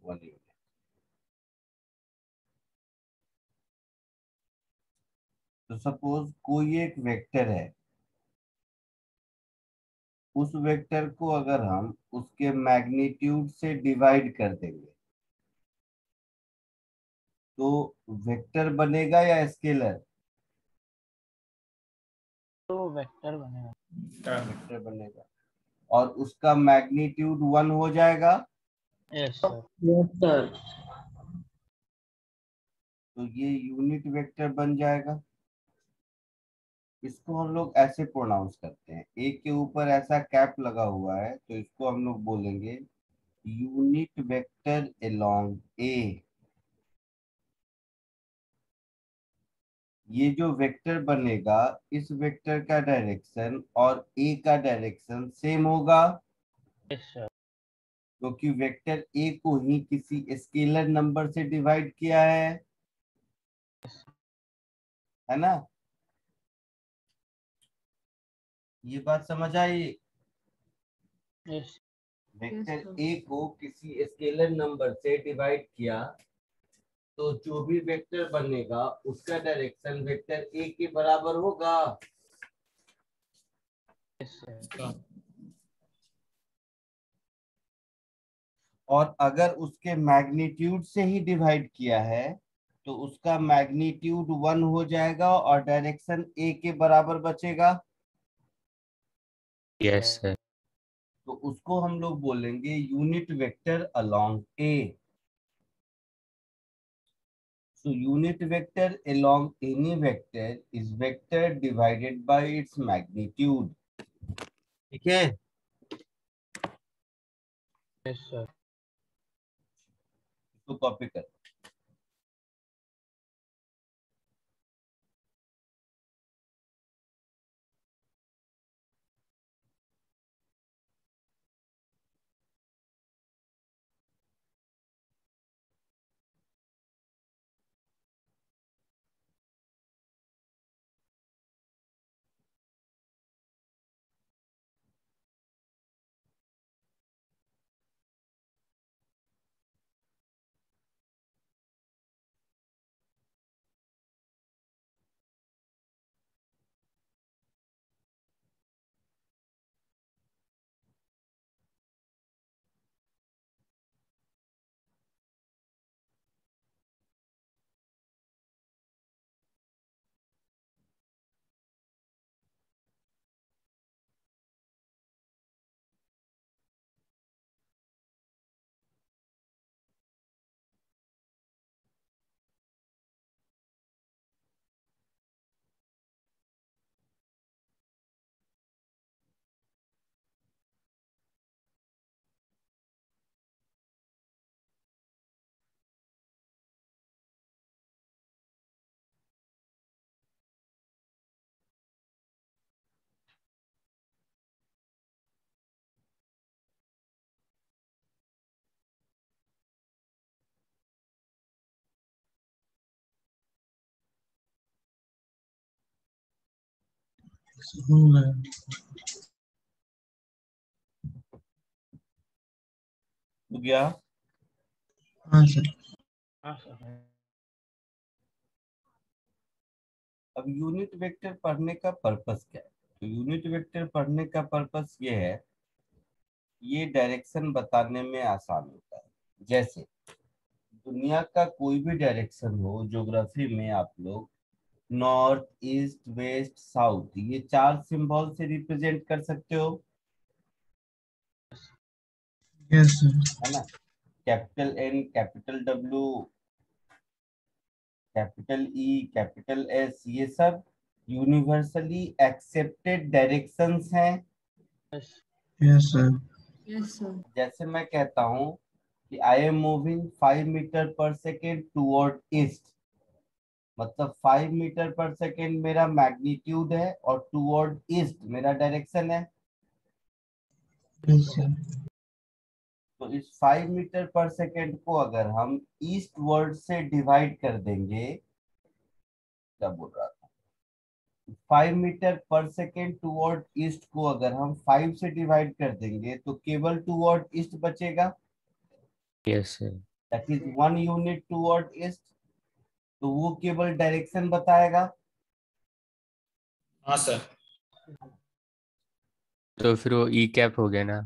1 यूनिट। तो सपोज कोई एक वेक्टर है, उस वेक्टर को अगर हम उसके मैग्नीट्यूड से डिवाइड कर देंगे तो वेक्टर बनेगा या स्केलर? तो वेक्टर बनेगा। वेक्टर बनेगा। और उसका मैग्नीट्यूड 1 हो जाएगा। Yes sir. Yes sir. तो ये यूनिट वेक्टर बन जाएगा। इसको हम लोग ऐसे प्रोनाउंस करते हैं, एक के ऊपर ऐसा कैप लगा हुआ है तो इसको हम लोग बोलेंगे यूनिट वेक्टर अलोंग ए। ये जो वेक्टर बनेगा, इस वेक्टर का डायरेक्शन और ए का डायरेक्शन सेम होगा, यस सर। क्योंकि वेक्टर ए को ही किसी स्केलर नंबर से डिवाइड किया है ना? ये बात समझ आई? यस वेक्टर ए को किसी स्केलर नंबर से डिवाइड किया तो जो भी वेक्टर बनेगा उसका डायरेक्शन वेक्टर ए के बराबर होगा। Yes sir. अच्छा, और अगर उसके मैग्नीट्यूड से ही डिवाइड किया है तो उसका मैग्नीट्यूड 1 हो जाएगा और डायरेक्शन ए के बराबर बचेगा। Yes sir. तो उसको हम लोग बोलेंगे unit vector along A. So unit vector along any vector is vector divided by its magnitude. ठीक है? Yes sir. तो कॉपी कर। हो गया। हो गया? हाँ सर। हाँ सर। अब यूनिट वेक्टर पढ़ने का पर्पस क्या है? तो यूनिट वेक्टर पढ़ने का पर्पस ये है, ये डायरेक्शन बताने में आसान होता है। जैसे दुनिया का कोई भी डायरेक्शन हो, ज्योग्राफी में आप लोग नॉर्थ, ईस्ट, वेस्ट, साउथ, ये 4 सिंबल से रिप्रेजेंट कर सकते हो, यस सर। है ना? Capital N, capital W, capital E, capital S, ये सब यूनिवर्सली एक्सेप्टेड डायरेक्शंस हैं। Yes sir. Yes sir. जैसे मैं कहता हूं कि I am moving 5 meter per second toward east, मतलब 5 मीटर पर सेकेंड मेरा मैग्नीट्यूड है और टूवर्ड ईस्ट मेरा डायरेक्शन है। Yes sir. तो इस 5 मीटर पर सेकेंड को अगर हम ईस्ट वर्ड से डिवाइड कर देंगे, क्या बोल रहा था, 5 meter per second toward east को अगर हम 5 से डिवाइड कर देंगे तो केवल टूवर्ड ईस्ट बचेगा, yes sir. That is 1 unit toward east. तो वो केवल डायरेक्शन बताएगा। हाँ सर। तो फिर वो ई कैप हो गया ना।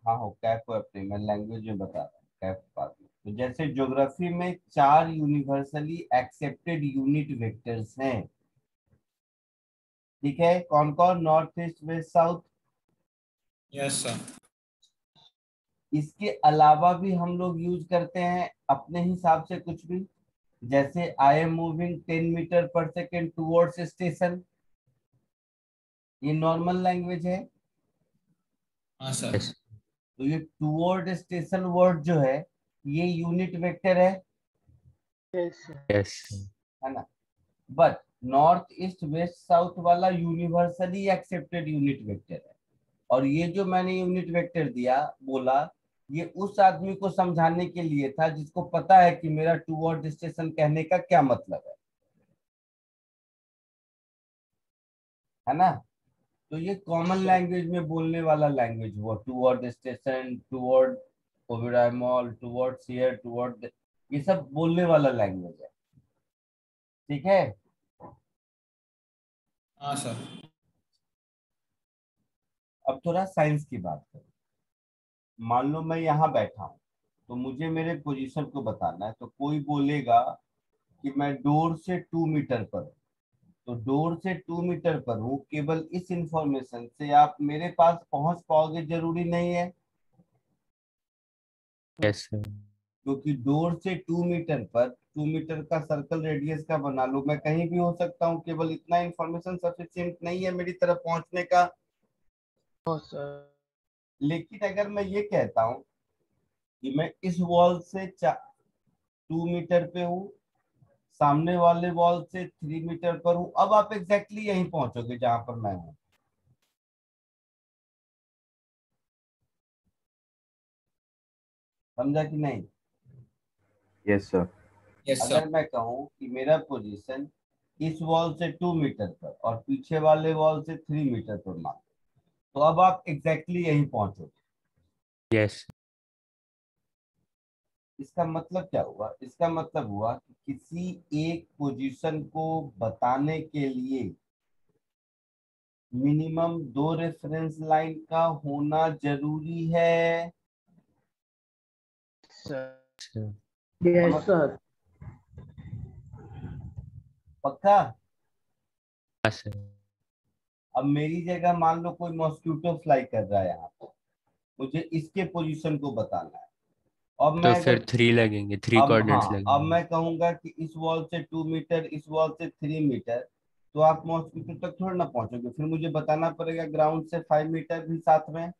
हाँ हो, कैप को अपने मैं लैंग्वेज में बता रहा हूँ, कैप बात में। तो जैसे ज्योग्राफी में 4 यूनिवर्सली एक्सेप्टेड यूनिट वेक्टर्स हैं, ठीक है? कौन कौन? North, east, west, south. Yes sir. इसके अलावा भी हम लोग यूज करते हैं अपने हिसाब से कुछ भी। जैसे आई am moving 10 metre per second towards station, ये नॉर्मल लैंग्वेज है। हाँ सर। यस। तो ये टूवर्ड स्टेशन वर्ड जो है ये यूनिट वेक्टर है यस यस। है ना? But north, east, west, south वाला यूनिवर्सली एक्सेप्टेड यूनिट वेक्टर है। और ये जो मैंने यूनिट वेक्टर दिया, बोला, ये उस आदमी को समझाने के लिए था जिसको पता है कि मेरा टूवर्ड स्टेशन कहने का क्या मतलब है ना? तो ये कॉमन लैंग्वेज में बोलने वाला लैंग्वेज हुआ, toward station, toward Oberoi mall, toward here, toward, ये सब बोलने वाला लैंग्वेज है। ठीक है। हाँ सर। अब थोड़ा साइंस की बात करें। मान लो मैं यहाँ बैठा हूँ, तो मुझे मेरे पोजीशन को बताना है। तो कोई बोलेगा कि मैं डोर से 2 मीटर पर हूँ, तो डोर से 2 मीटर पर हूँ, केवल इस इंफॉर्मेशन से आप मेरे पास पहुंच पाओगे जरूरी नहीं है, यस सर। क्योंकि डोर से 2 मीटर पर 2 मीटर का सर्कल रेडियस का बना लो, मैं कहीं भी हो सकता हूँ, केवल इतना इंफॉर्मेशन सफिशिएंट नहीं है मेरी तरफ पहुंचने का। सर। लेकिन अगर मैं ये कहता हूँ कि मैं इस वॉल से 2 मीटर पे हूँ, सामने वाले वॉल से 3 मीटर पर हूँ, अब आप एग्जैक्टली यहीं पहुंचोगे जहां पर मैं हूँ। समझा कि नहीं? Yes sir. यस अगर सर। मैं कहूँ कि मेरा पोजीशन इस वॉल से 2 मीटर पर और पीछे वाले वॉल से 3 मीटर पर मान, तो अब आप एग्जैक्टली यहीं पहुंचोगे। यस। इसका मतलब क्या हुआ? इसका मतलब हुआ कि किसी एक पोजीशन को बताने के लिए मिनिमम 2 रेफरेंस लाइन का होना जरूरी है। सर। Yes sir. पक्का? हाँ सर। अब मेरी जगह मान लो कोई मॉस्किटो फ्लाई कर रहा है यहाँ पे, मुझे इसके पोजीशन को बताना है। अब तो मैं अगर फिर 3 लगेंगे, 3 अब कोऑर्डिनेट्स हाँ, अब लगेंगे। मैं कहूंगा कि इस वॉल से 2 मीटर, इस वॉल से 3 मीटर, तो आप मॉस्किटो तक थोड़ा ना पहुंचोगे, फिर मुझे बताना पड़ेगा ग्राउंड से 5 मीटर भी साथ में।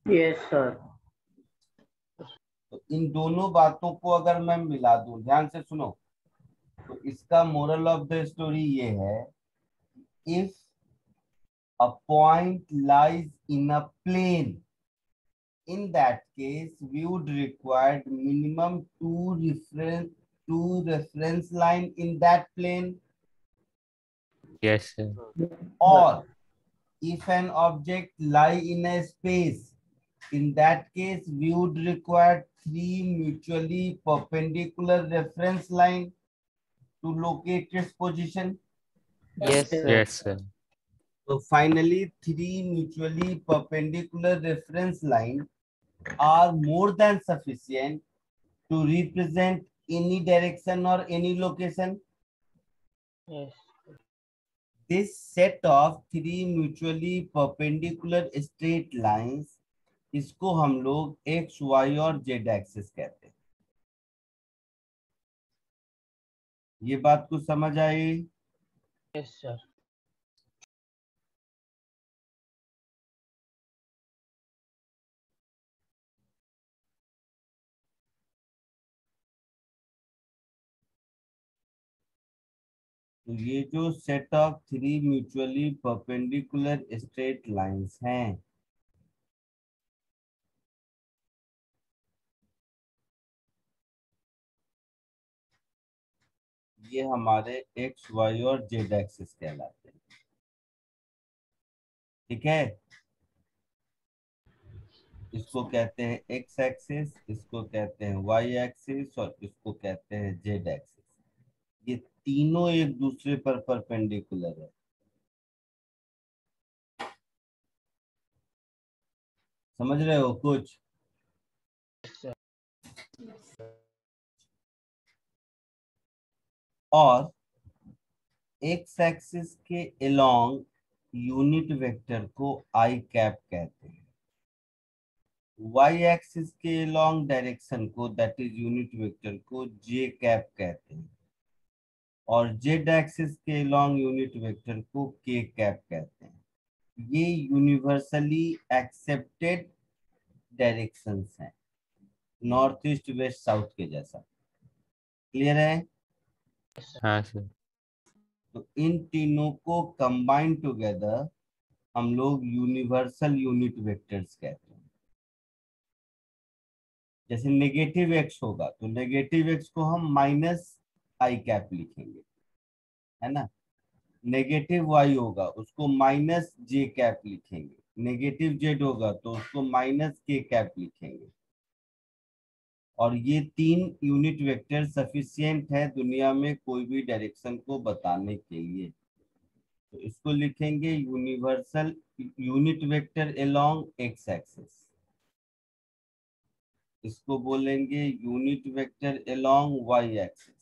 Yes sir. तो इन दोनों बातों को अगर मैं मिला दूं, ध्यान से सुनो, तो इसका मोरल ऑफ द स्टोरी ये है, if a point lies in a plane, in that case we would require minimum two reference line in that plane, yes sir. or if an object lie in a space, in that case we would require 3 mutually perpendicular reference line to locate its position. Yes sir. Yes sir. So finally 3 mutually perpendicular reference line are more than sufficient to represent any direction or any location. Yes. This set of 3 mutually perpendicular straight lines, इसको हम लोग x, y और z axis कहते हैं। ये बात को समझ आई? Yes sir. तो ये जो set of 3 mutually perpendicular straight lines हैं, ये हमारे एक्स, वाई और जेड एक्सिस कहलाते हैं। ठीक है। इसको कहते हैं एक्स एक्सिस, इसको कहते हैं वाई एक्सिस और इसको कहते हैं जेड एक्सिस। ये तीनों एक दूसरे पर परपेंडिकुलर है। समझ रहे हो कुछ? और एक्स एक्सिस के अलोंग यूनिट वेक्टर को आई कैप कहते हैं, वाई एक्सिस के अलोंग डायरेक्शन को, दैट इज यूनिट वेक्टर को, जे कैप कहते हैं, और जेड एक्सिस के अलोंग यूनिट वेक्टर को के कैप कहते हैं। ये यूनिवर्सली एक्सेप्टेड डायरेक्शंस हैं, नॉर्थ ईस्ट वेस्ट साउथ के जैसा। क्लियर है? हाँ सर। तो इन तीनों को कंबाइन टुगेदर हम लोग यूनिवर्सल यूनिट वेक्टर्स कहते हैं। जैसे नेगेटिव एक्स होगा तो नेगेटिव एक्स को हम माइनस आई कैप लिखेंगे, है ना। नेगेटिव वाई होगा उसको माइनस जे कैप लिखेंगे, नेगेटिव जेड होगा तो उसको माइनस के कैप लिखेंगे। और ये 3 यूनिट वेक्टर सफिशिएंट है दुनिया में कोई भी डायरेक्शन को बताने के लिए। तो इसको लिखेंगे universal unit vector along X axis, इसको बोलेंगे unit vector along Y axis.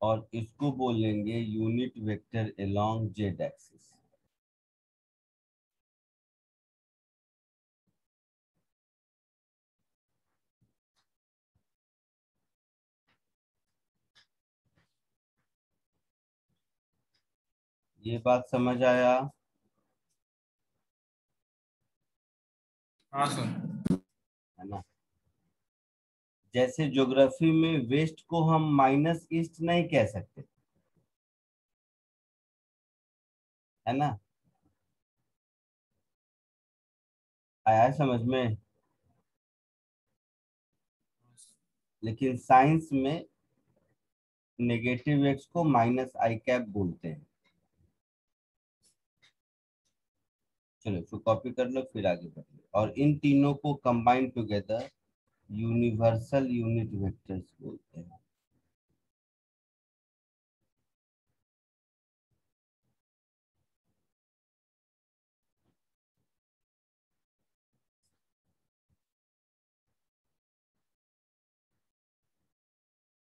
और इसको बोलेंगे unit vector along Z axis. ये बात समझ आया? हाँ सर। है ना? जैसे ज्योग्राफी में वेस्ट को हम माइनस ईस्ट नहीं कह सकते, है ना? आया है समझ में? लेकिन साइंस में नेगेटिव एक्स को माइनस आई कैप बोलते हैं। चलो इसको कॉपी कर लो फिर आगे बढ़िए। और इन तीनों को combine together universal unit vectors बोलते हैं।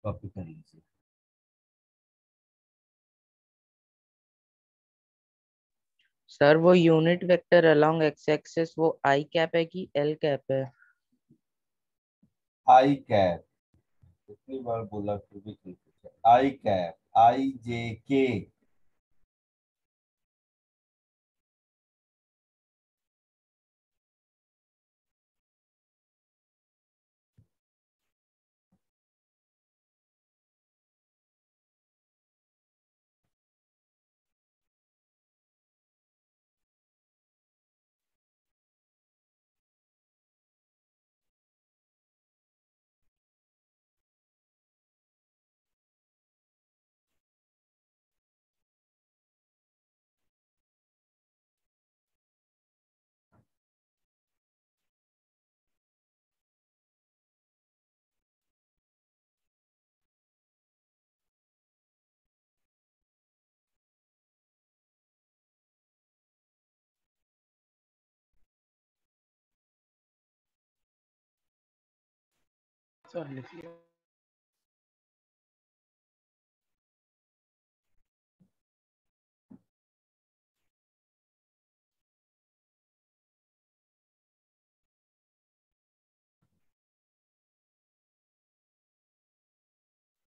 कॉपी कर लीजिए। सर वो unit vector along X axis वो आई कैप है कि एल कैप है? आई कैप, कितनी बार बोला फिर भी कंफ्यूज है। आई कैप, आई जे के। सर लिख लिया।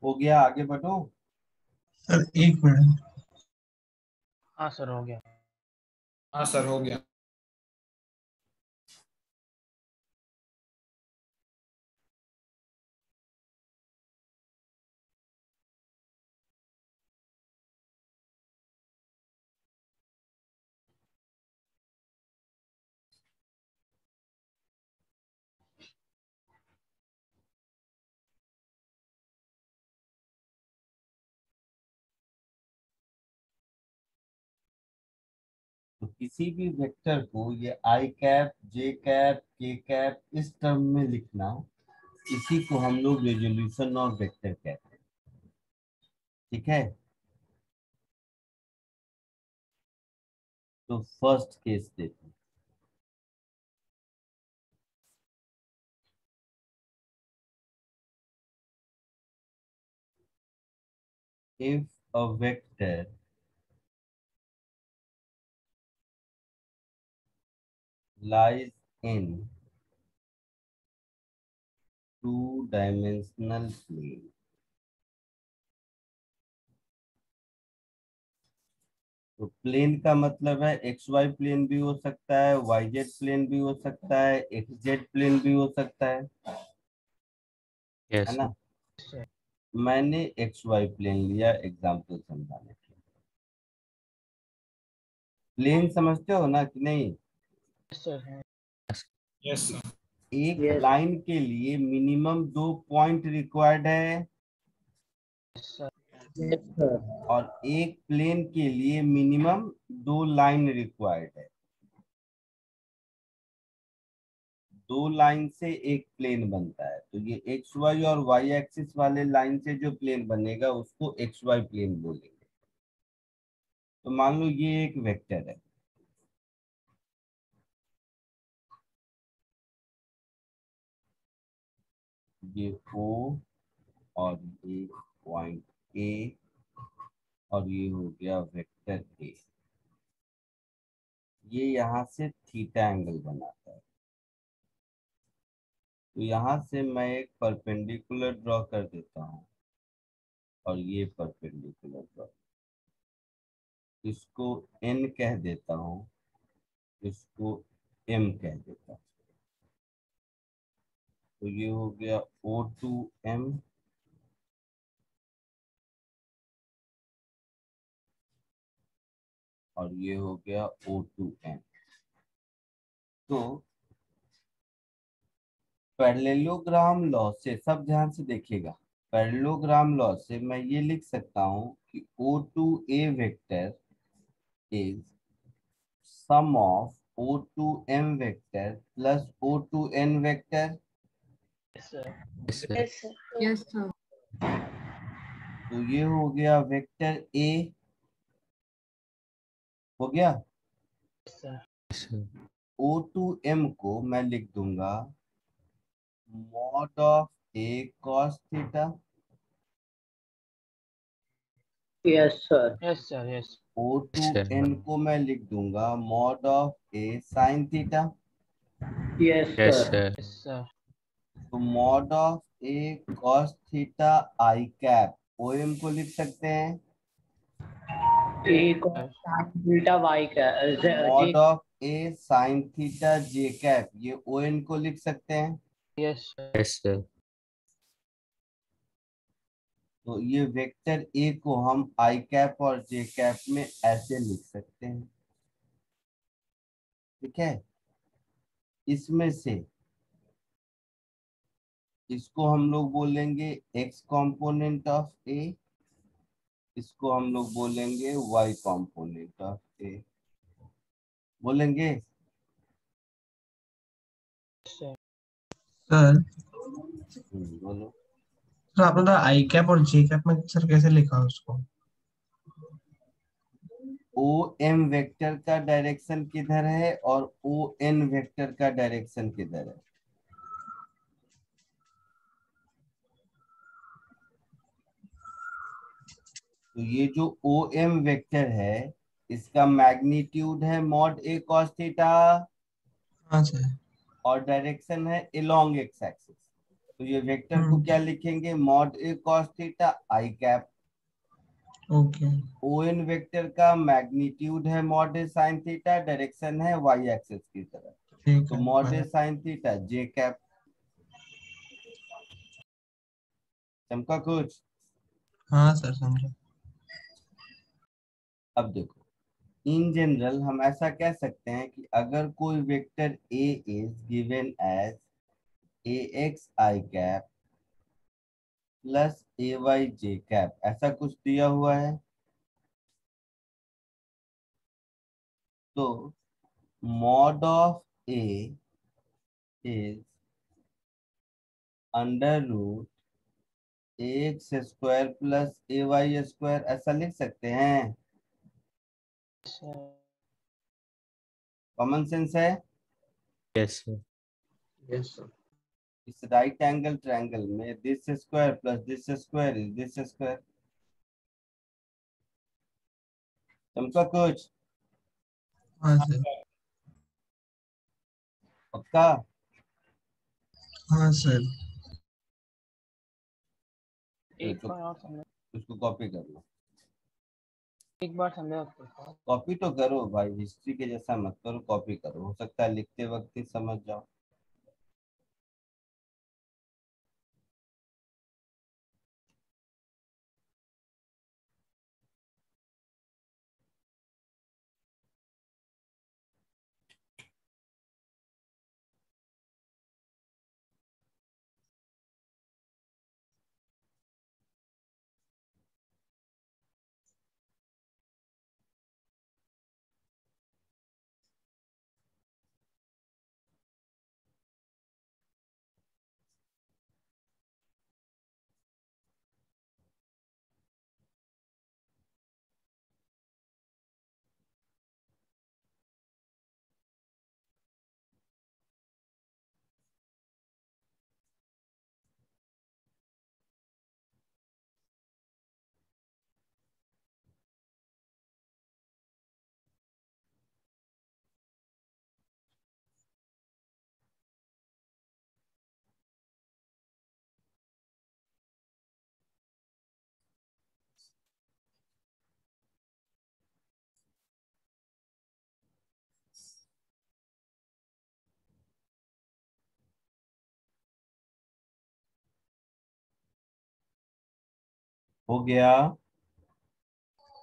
हो गया, आगे बढ़ो। सर एक मिनट। हाँ सर हो गया। हाँ सर हो गया। तो किसी भी वेक्टर को ये आई कैप, जे कैप, के कैप इस टर्म में लिखना, इसी को हम लोग रेजोल्यूशन और वेक्टर कहते हैं। ठीक है? तो फर्स्ट केस देखो। If a vector lies in two-dimensional plane, तो प्लेन का मतलब है एक्स वाई प्लेन भी हो सकता है, वाई जेड प्लेन भी हो सकता है, एक्स जेड प्लेन भी हो सकता है यस ना? मैंने एक्स वाई प्लेन लिया एग्जाम्पल समझाने के लिए। प्लेन समझते हो ना कि नहीं? सर है। Yes sir. एक Yes. लाइन के लिए मिनिमम 2 पॉइंट रिक्वायर्ड है Yes, sir. और एक प्लेन के लिए मिनिमम 2 लाइन रिक्वायर्ड है। 2 लाइन से एक प्लेन बनता है, तो ये एक्स वाई और वाई एक्सिस वाले लाइन से जो प्लेन बनेगा उसको एक्स वाई प्लेन बोलेंगे। तो मान लो ये एक वेक्टर है, ये O और ये पॉइंट A और ये हो गया वेक्टर A। ये यहाँ से थीटा एंगल बनाता है, तो यहाँ से मैं एक परपेंडिकुलर ड्रॉ कर देता हूँ और ये परपेंडिकुलर ड्रॉ, इसको N कह देता हूँ, इसको M कह देता हूँ। तो ये हो गया O2M और ये हो गया O2M। तो पैरेललोग्राम लॉ से, सब ध्यान से देखिएगा, पैरेललोग्राम लॉ से मैं ये लिख सकता हूँ कि O2A vector is sum of O2M vector plus O2N vector. Yes sir. Yes sir. Yes sir. तो ये हो गया वेक्टर A, हो गया। Yes sir. O2M को मैं लिख दूंगा mod of A cos theta, Yes, sir. Yes sir. Yes O2N को मैं लिख दूंगा mod of A sin theta. Yes, yes sir. Sir. Yes sir. तो mod of A cos theta I cap OM को लिख सकते हैं A cos theta y का mod of A sin theta J cap, ये ON को लिख सकते हैं। Yes sir. Yes sir. तो ये वेक्टर A को हम आई कैप और J कैप में ऐसे लिख सकते हैं, ठीक है। इसमें से इसको हम लोग बोलेंगे x कंपोनेंट ऑफ A, इसको हम लोग बोलेंगे y कंपोनेंट ऑफ A, बोलेंगे। सर बोलो। तो आपने तो आई कैप और जे कैप में सर कैसे लिखा उसको? OM वेक्टर का डायरेक्शन किधर है और ON वेक्टर का डायरेक्शन किधर है? तो ये जो OM वेक्टर है इसका मैग्नीट्यूड है मॉड A cos थीटा हाँ सर। और डायरेक्शन है along x एक्सिस। तो ये वेक्टर को क्या लिखेंगे? Mod A cos theta I cap. Okay. ON vector का मैग्नीट्यूड है mod A sin theta, direction है y एक्सिस की तरफ, ठीक तो है। Mod A sin theta j cap. चमका कुछ? हाँ सर समझे। अब देखो, इन जनरल हम ऐसा कह सकते हैं कि अगर कोई vector A is given as AX I cap plus AY j cap, ऐसा कुछ दिया हुआ है, तो mod of A is under root AX square plus AY square, ऐसा लिख सकते हैं। कॉमन सेंस है। Yes sir. Yes sir. इस राइट एंगल ट्रायंगल में this square plus this square is this square. समझा कुछ? हाँ सर। पक्का? हाँ सर। एक बार और समझो, उसको कॉपी कर लो। एक बार समझो आपको। कॉपी तो करो भाई, हिस्ट्री के जैसा मत करो, कॉपी करो, हो सकता है लिखते वक्त ही समझ जाओ। हो गया?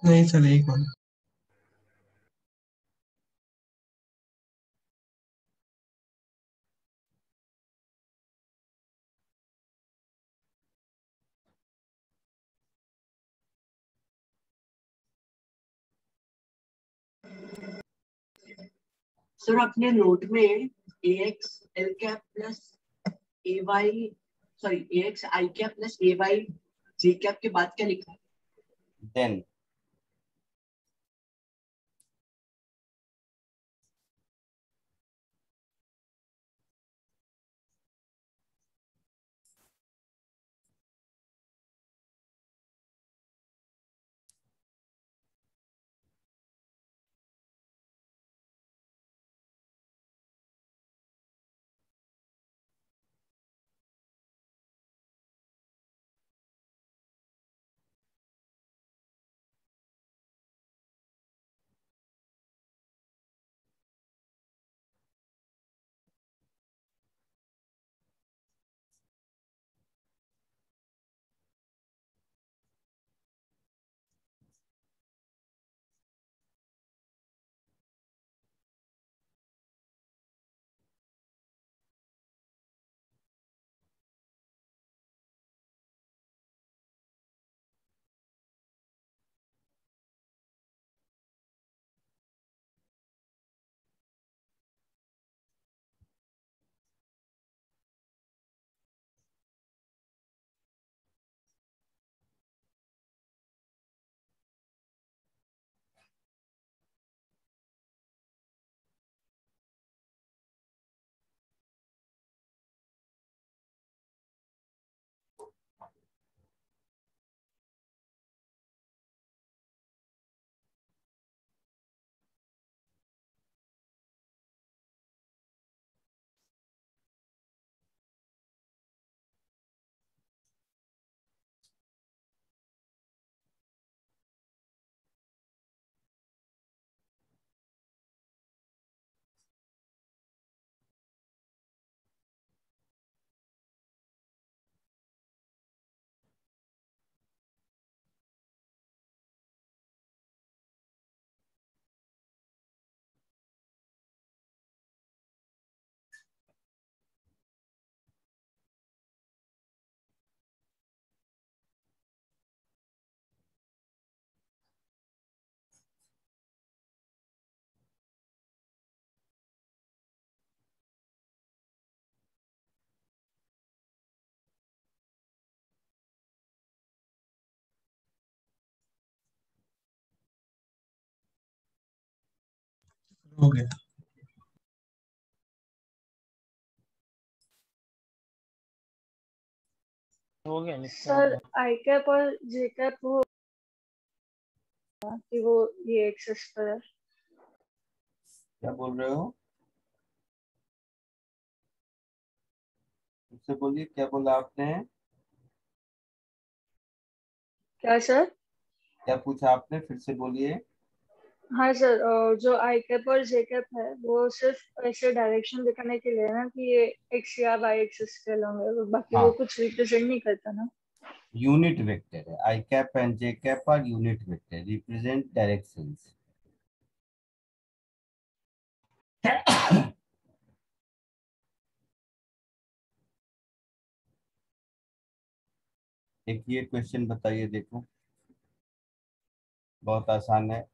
नहीं सर, एक और। सर अपने नोट में ए x L cap plus A Y, sorry A x I cap plus A Y J cap के बाद क्या लिखा है? देन हो गया। हो गया निश्चय। सर आई कैप और जे कैप वो कि वो ये एक्सेस पर है। क्या बोल रहे हो? उससे बोलिए, क्या बोला आपने? क्या सर? क्या पूछा आपने? फिर से बोलिए। हाँ सर, जो आई कैप और जे कैप है वो सिर्फ ऐसे डायरेक्शन दिखाने के लिए है ना कि ये एक्स या वाई एक्सिस के होंगे, बाकी वो हाँ, कुछ रिप्रेजेंट नहीं करता ना। यूनिट वेक्टर है। I cap and J cap are unit vector, represent directions. एक ये क्वेश्चन बताइए, देखो, बहुत आसान है।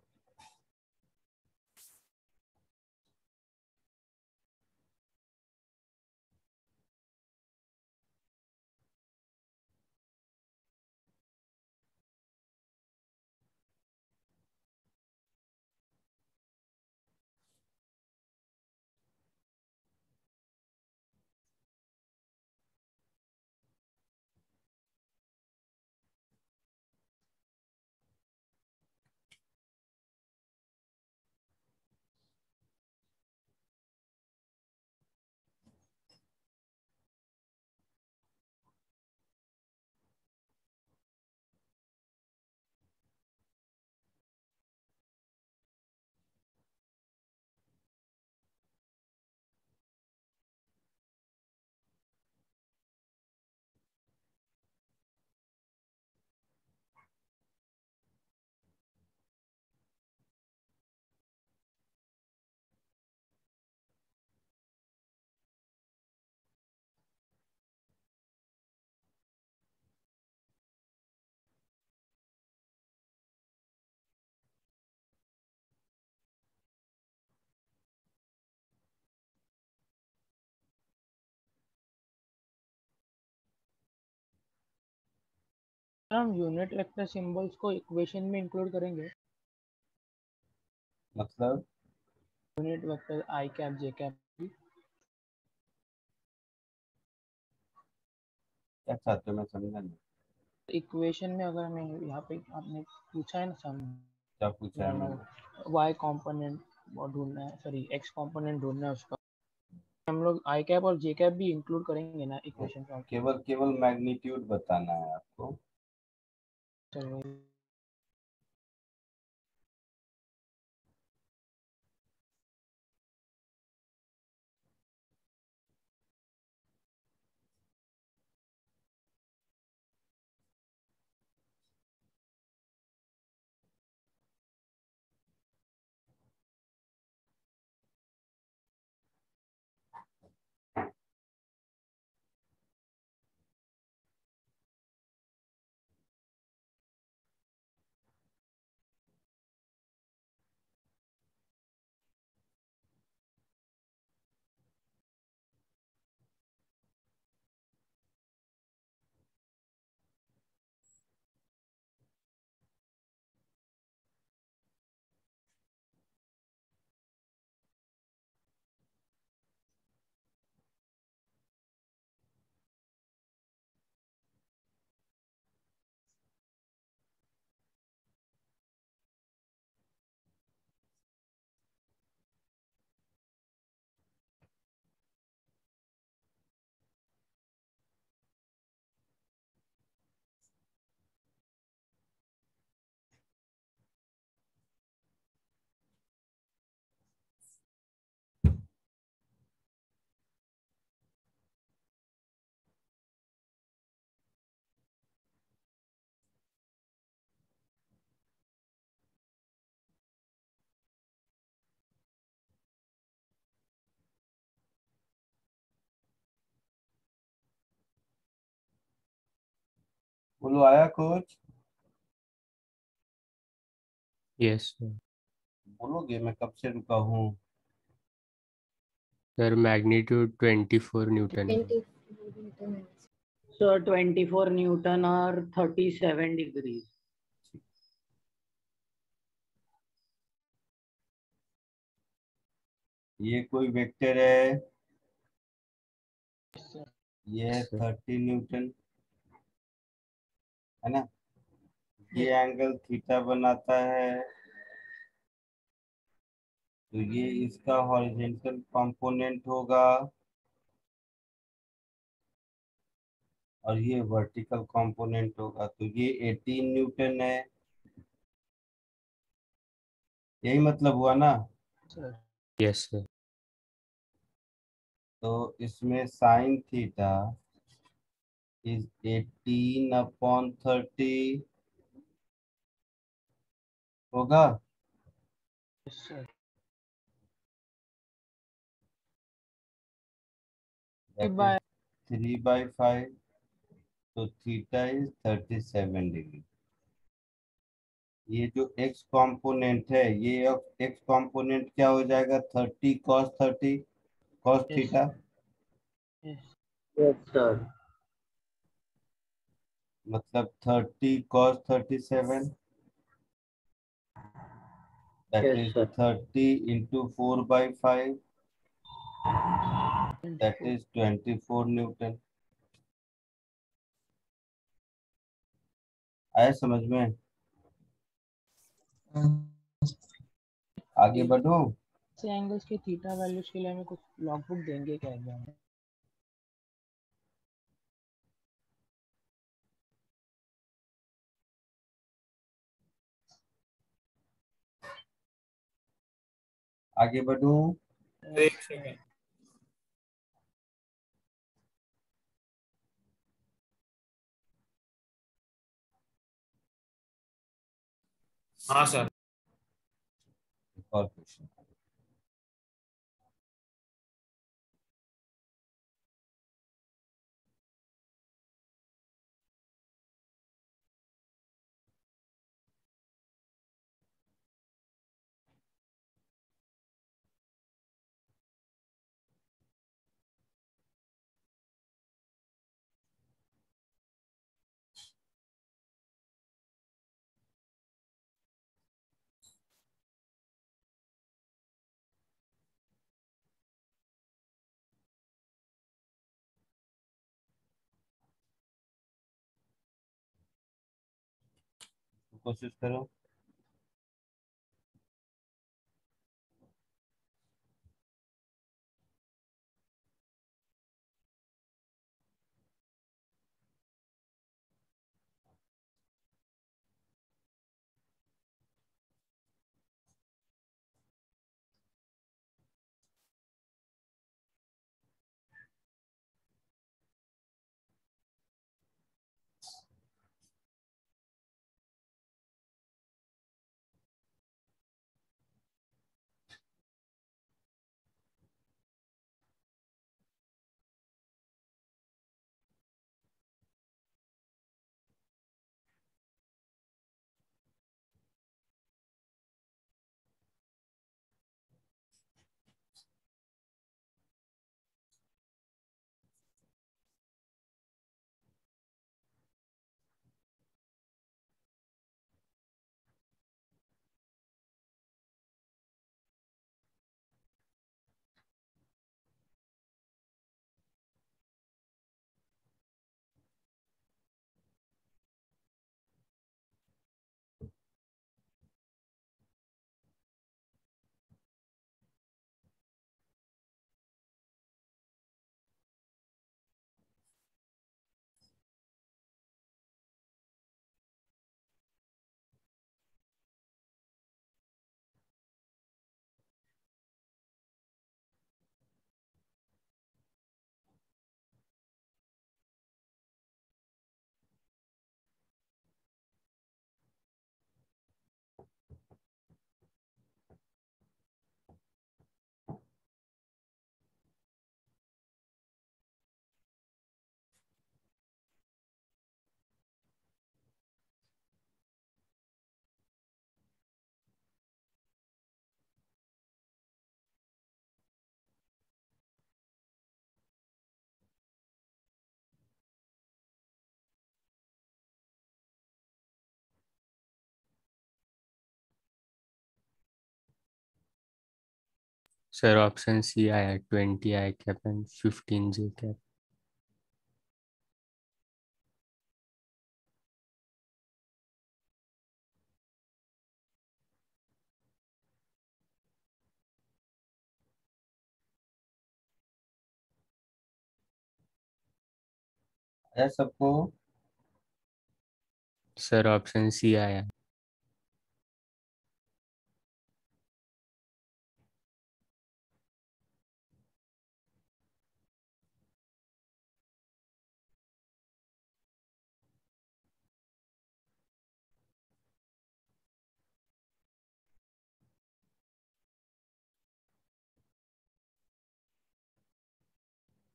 सर हम यूनिट वेक्टर सिंबल्स को इक्वेशन में इंक्लूड करेंगे। मतलब यूनिट वेक्टर आई कैप जे कैप क्या चाहते हो, मैं समझा नहीं। इक्वेशन में अगर मैं यहाँ पे आपने पूछा है ना क्या पूछा है मैंने? वाई कॉम्पोनेंट ढूंढना है, सॉरी एक्स कॉम्पोनेंट ढूंढना है, उसका हम लोग आई कैप और जे कैप भी इंक्लूड करेंगे ना इक्वेशन में। केवल मैग्नीट्यूड बताना है आपको। चलो बोलो, आया कुछ? Yes sir. बोलोगे, मैं कब से रुका हूँ। सर मैग्नीट्यूड 24 न्यूटन है। सर 24 न्यूटन और 37 डिग्री। ये कोई वेक्टर है, ये है सर 30 न्यूटन, है ना। ये एंगल थीटा बनाता है, तो ये इसका हॉरिजॉन्टल कंपोनेंट होगा और ये वर्टिकल कंपोनेंट होगा। तो ये 18 न्यूटन है, यही मतलब हुआ ना। Sir yes sir. तो इसमें साइन थीटा इज 18/30 होगा। Sir that is by 3/5। तो थीटा इज 37 डिग्री। ये जो एक्स कंपोनेंट है, ये एक्स कंपोनेंट क्या हो जाएगा? 30 cos थीटा। Yes sir. मतलब 30 cos 37, that yes is sir. 30 into 4/5, that is 24 Newton. आया समझ में? आगे बढ़ो। से एंगल्स के थीटा वैल्यूज के लिए हमें कुछ लॉगबुक देंगे क्या एग्जाम में? आगे बढ़ो। एक सेकेंड। हाँ सर। और क्वेश्चन। कोशिश करो। सर ऑप्शन सी आया 20 आई कैप एंड 15 जे कैप। आया सबको? सर ऑप्शन सी आया।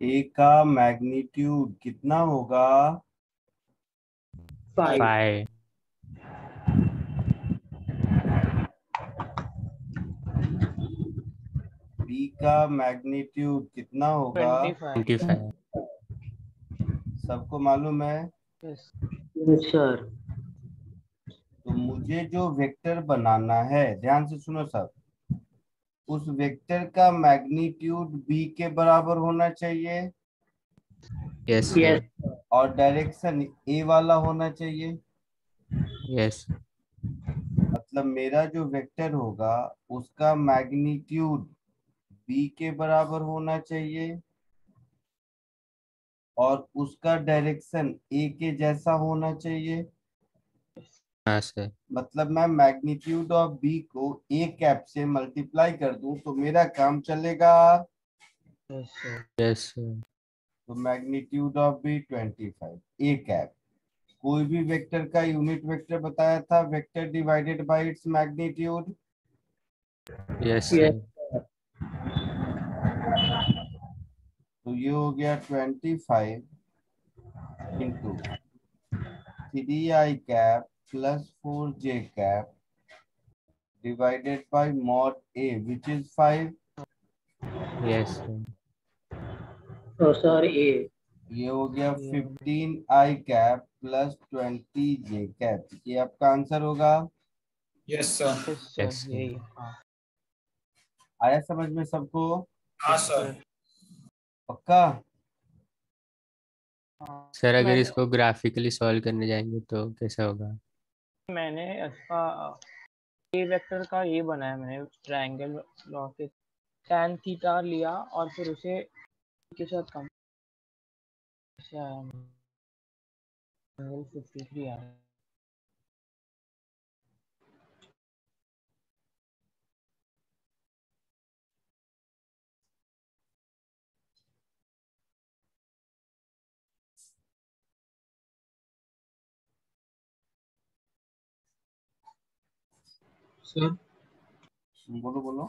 ए का मैग्नीट्यूड कितना होगा? 5। बी का मैग्नीट्यूड कितना होगा? 25। सबको मालूम है? Yes sir. तो मुझे जो वेक्टर बनाना है, ध्यान से सुनो सब, उस वेक्टर का मैग्नीट्यूड बी के बराबर होना चाहिए यस सर। और डायरेक्शन ए वाला होना चाहिए। यस। मतलब मेरा जो वेक्टर होगा उसका मैग्नीट्यूड बी के बराबर होना चाहिए और उसका डायरेक्शन ए के जैसा होना चाहिए। हाँ सर। मतलब मैं मैग्नीट्यूड ऑफ बी को ए कैप से मल्टीप्लाई कर दूं तो मेरा काम चलेगा। Yes sir. Yes sir. तो magnitude of B 25 A cap. कोई भी वेक्टर का यूनिट वेक्टर बताया था, vector divided by its magnitude. Yes sir. तो ये हो गया 25 into 3i cap plus 4j cap divided by mod A which is 5। Yes sir. तो सर ए। ये हो गया 15i cap plus 20j cap. ये आपका आंसर होगा। Yes sir. यस सर यही हाँ। आया समझ में सबको? हाँ यस सर। सर। पक्का? सर अगर मैंने इसको ग्राफिकली सॉल्व करने जाएंगे तो कैसा होगा? मैंने इसका ए वेक्टर का ये बनाया, मैंने ट्रायंगल लॉ के tan थीटा लिया और फिर उसे के साथ कम एंगल 53 आ रहा है। सर बोलो बोलो।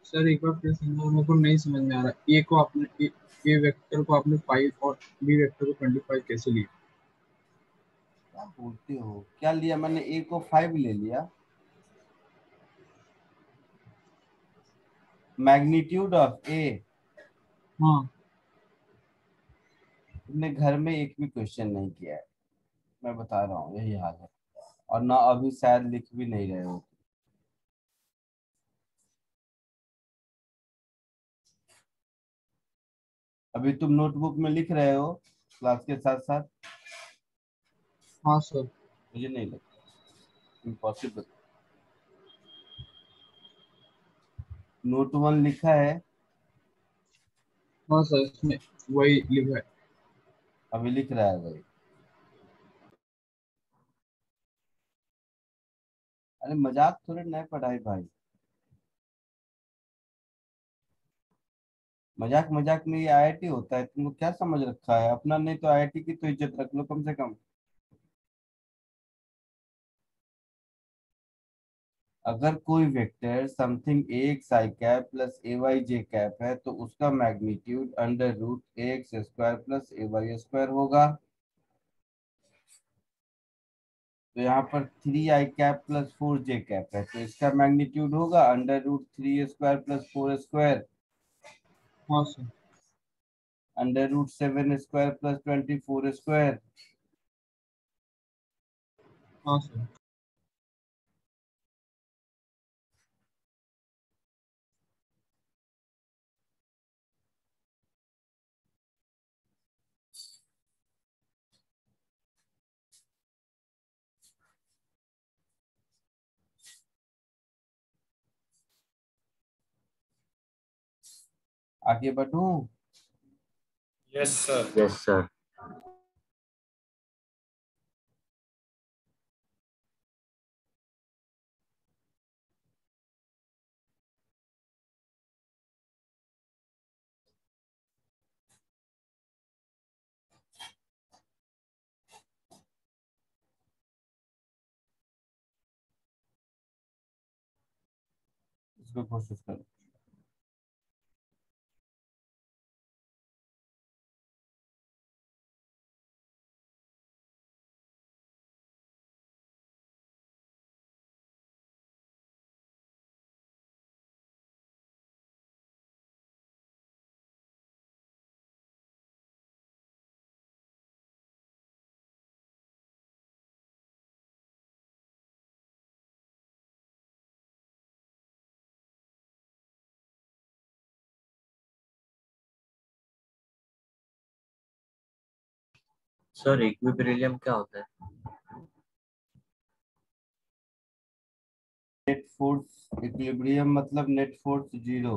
सर एक बार फिर समझाओ, मेरे को नहीं समझ में आ रहा। ए को आपने ए वेक्टर को आपने 5 और बी वेक्टर को 25 कैसे लिया? क्या बोलते हो, क्या लिया मैंने? ए को 5 ले लिया। मैग्नीट्यूड ऑफ ए। हाँ तुमने घर में एक भी क्वेश्चन नहीं किया है, मैं बता रहा हूँ, यही हाल है। और ना अभी शायद लिख भी नहीं रहे हो। अभी तुम नोटबुक में लिख रहे हो क्लास के साथ साथ? हाँ सर। मुझे नहीं लगता, इम्पॉसिबल। नोट 1 लिखा है? हाँ सर, इसमें वही लिखा है। अभी लिख रहा है भाई? अरे मजाक थोड़े नहीं पढ़ाई भाई, मजाक मजाक में ये आईआईटी होता है। तुमको क्या समझ रखा है अपना? नहीं तो आईआईटी की तो इज्जत रख लो कम से कम। अगर कोई vector something X I cap plus A Y J cap है तो उसका magnitude under root X square plus A Y square होगा। तो यहाँ पर 3 i cap plus 4 j cap है, तो इसका मैग्नीट्यूड होगा under root 3 square plus 4 square हाँ sir. Under root 7 square plus 24 square. हाँ सर। आगे बढ़ूं? Yes sir. Yes sir. इसको कोशिश करो। सर इक्विलिब्रियम क्या होता है? नेट फोर्स इक्विलिब्रियम मतलब नेट फोर्स जीरो।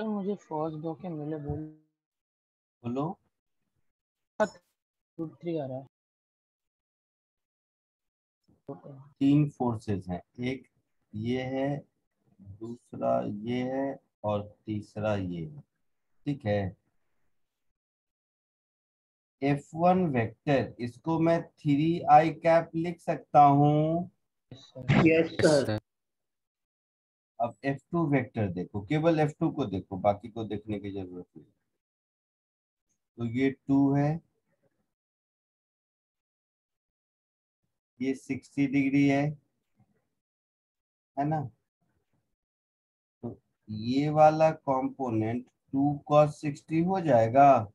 सर मुझे फर्स्ट दो के मिले बोलो। √3 आ रहा है। 3 फोर्सेस हैं, एक ये है, दूसरा ये है, और तीसरा ये है। ठीक है। F1 वेक्टर, इसको मैं 3i कैप लिख सकता हूँ। Yes sir. अब F2 वेक्टर देखो, केवल F2 को देखो, बाकी को देखने की जरूरत नहीं। तो ये 2 है, ये 60 डिग्री है ना। तो ये वाला कंपोनेंट 2 cos 60 हो जाएगा,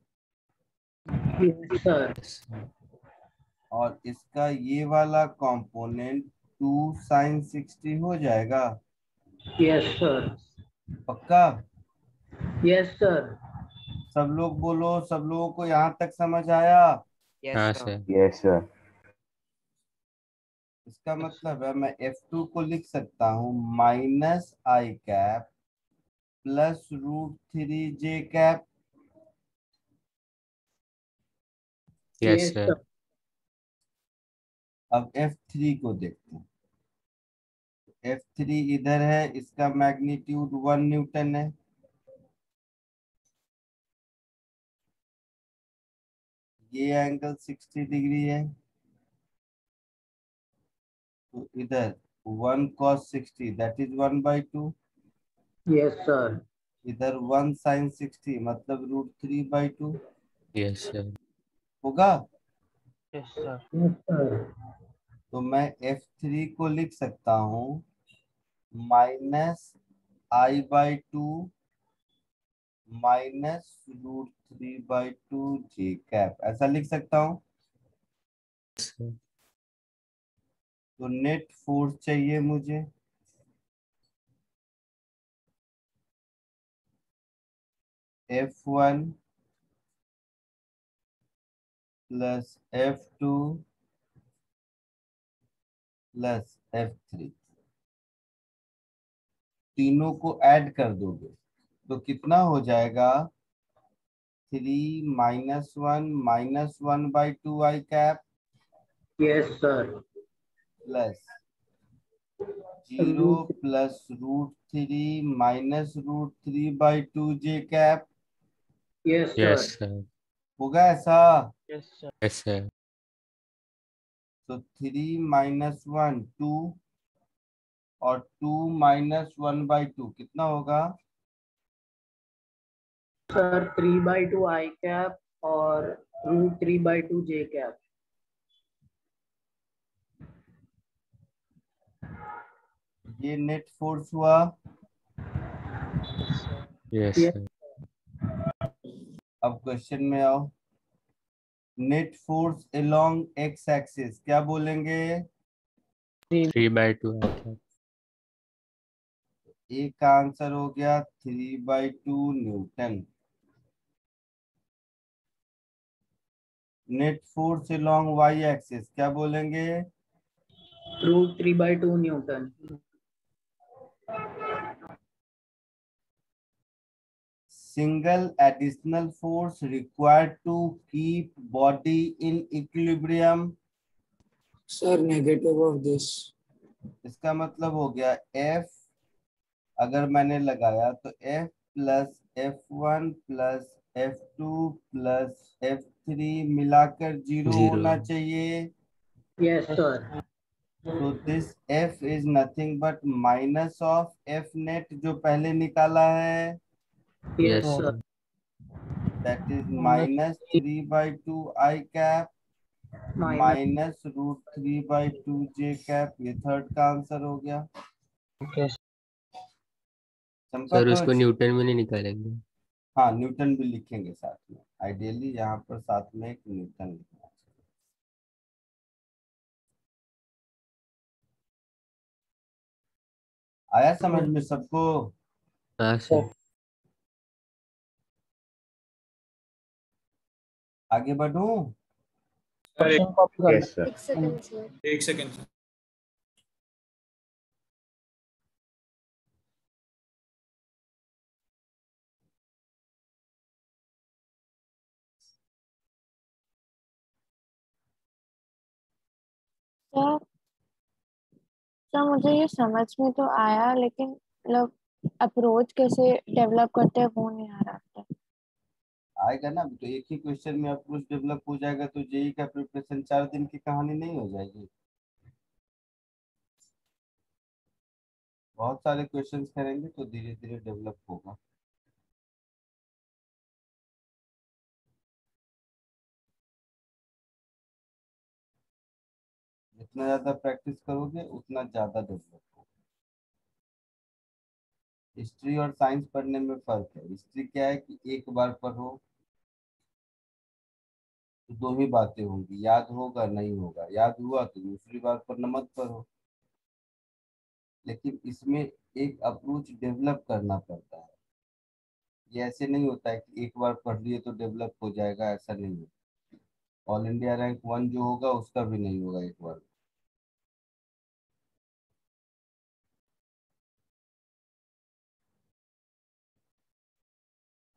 यस सर। और इसका ये वाला कंपोनेंट 2 sin 60 हो जाएगा। Yes sir. पक्का? Yes sir. सब लोग बोलो, सब लोगों को यहाँ तक समझ आया? हाँ सर। Yes sir. इसका मतलब है मैं F2 को लिख सकता हूँ -i cap plus √3j cap. Yes sir. अब F3 को देखते हैं। F3 इधर है, इसका मैग्नीट्यूड 1 न्यूटन है। ये एंगल 60 डिग्री है, तो इधर 1 cos 60 that is 1/2। Yes sir. इधर 1 sin 60 मतलब √3/2 यस सर। होगा। Yes sir. Yes sir. तो मैं F3 को लिख सकता हूँ -i/2 -√3/2 j कैप, ऐसा लिख सकता हूँ। तो नेट फोर्स चाहिए मुझे, F1 plus F2 plus F3, तीनों को ऐड कर दोगे तो कितना हो जाएगा? 3 -1 -1/2 i cap yes sir. Plus 0 plus √3 -√3/2 j cap. Yes yes sir. Sir. होगा ऐसा? Yes sir. Yes sir. तो 3 -1 2 और 2 -1/2 कितना होगा? सर 3/2 i कैप और √3/2 j कैप। ये नेट फोर्स हुआ। Yes yes. सर। अब क्वेश्चन में आओ। Net force along X axis क्या बोलेंगे? 3/2 आई कैप। एक का आंसर हो गया 3/2 newton. Net force along Y axis क्या बोलेंगे? √3/2 newton. Single additional force required to keep body in equilibrium. Sir negative of this. इसका मतलब हो गया F, अगर मैंने लगाया तो F plus F1 plus F2 plus F3 मिलाकर 0 होना चाहिए। Yes sir. तो this F is nothing but minus of F net जो पहले निकाला है, yes sir. That is -3/2 i cap minus √3/2 j cap. ये थर्ड का आंसर हो गया। सर चंपा उसको न्यूटन में नहीं निकालेंगे? हाँ, न्यूटन भी लिखेंगे साथ में, आइडियली यहाँ पर साथ में एक न्यूटन लिखना चाहिए। आया समझ में सबको? हाँ सर। आगे बढ़ूं? Yes sir. एक सेकंड। सर सर मुझे ये समझ में तो आया, लेकिन मतलब अप्रोच कैसे डेवलप करते हैं वो नहीं आ रहा था। आएगा ना, तो एक ही क्वेश्चन में अप्रोच डेवलप हो जाएगा तो जेई का प्रिपरेशन 4 दिन की कहानी नहीं हो जाएगी। बहुत सारे क्वेश्चंस करेंगे तो धीरे धीरे डेवलप होगा। जितना ज्यादा प्रैक्टिस करोगे उतना ज्यादा डेवलप होगा। हिस्ट्री और साइंस पढ़ने में फर्क है। हिस्ट्री क्या है कि एक बार पढ़ो तो दो ही बातें होंगी, याद होगा नहीं होगा, याद हुआ तो दूसरी बार पढ़ना मत पढ़ो। लेकिन इसमें एक अप्रोच डेवलप करना पड़ता है। ये ऐसे नहीं होता है कि एक बार पढ़ लिए तो डेवलप हो जाएगा, ऐसा नहीं है। ऑल इंडिया रैंक 1 जो होगा उसका भी नहीं होगा एक बार।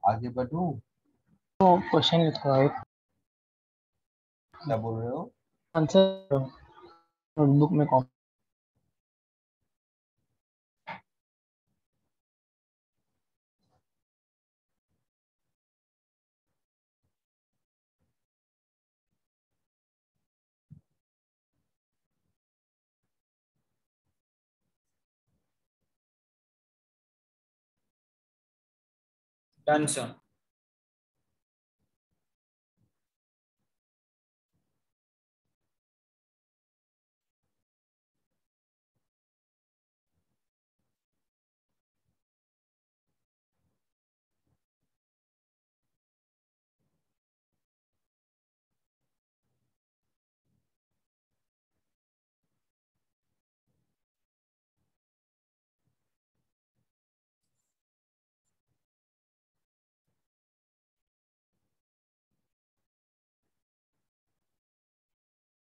आगे बढ़ूं? तो क्वेश्चन लिखो एक क्या बोल रहे हो? आंसर नोटबुक में कॉपी। Done sir.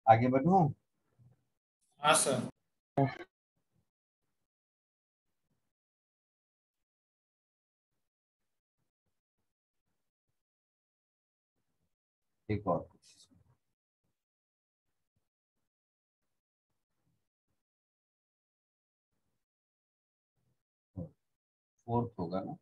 आगे बढ़ूं? हाँ सर। एक और कुछ। फोर्थ होगा ना?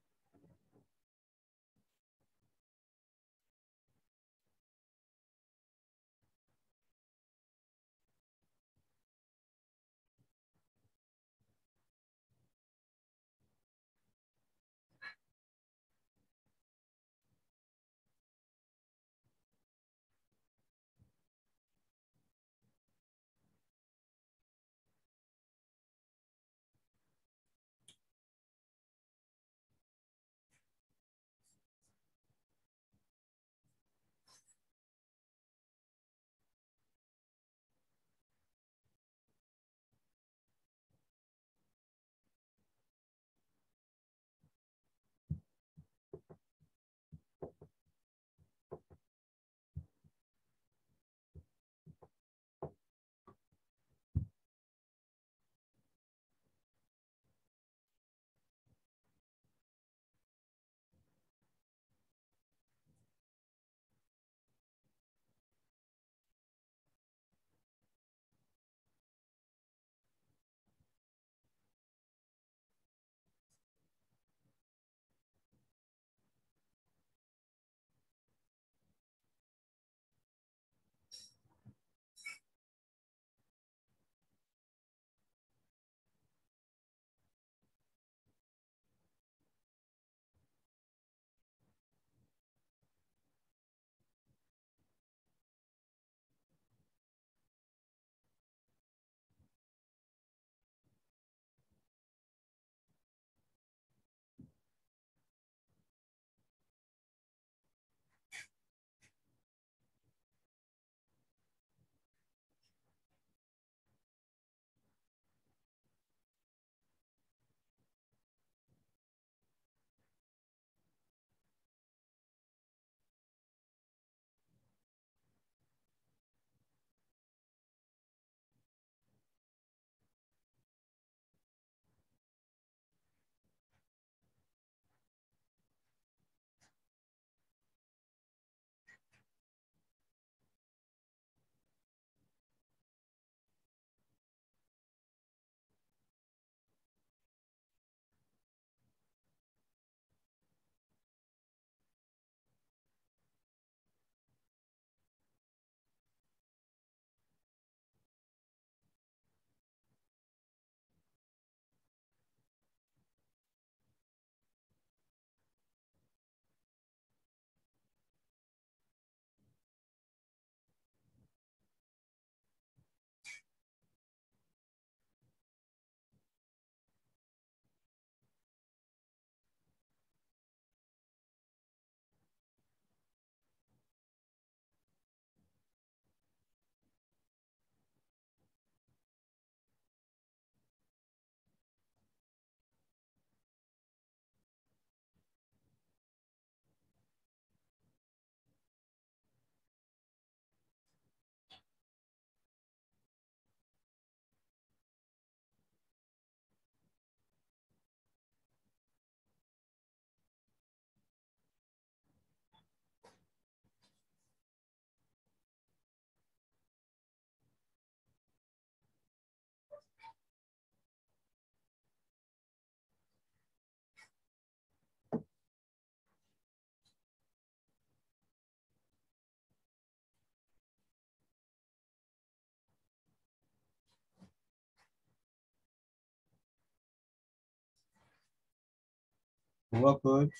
हुआ कुछ?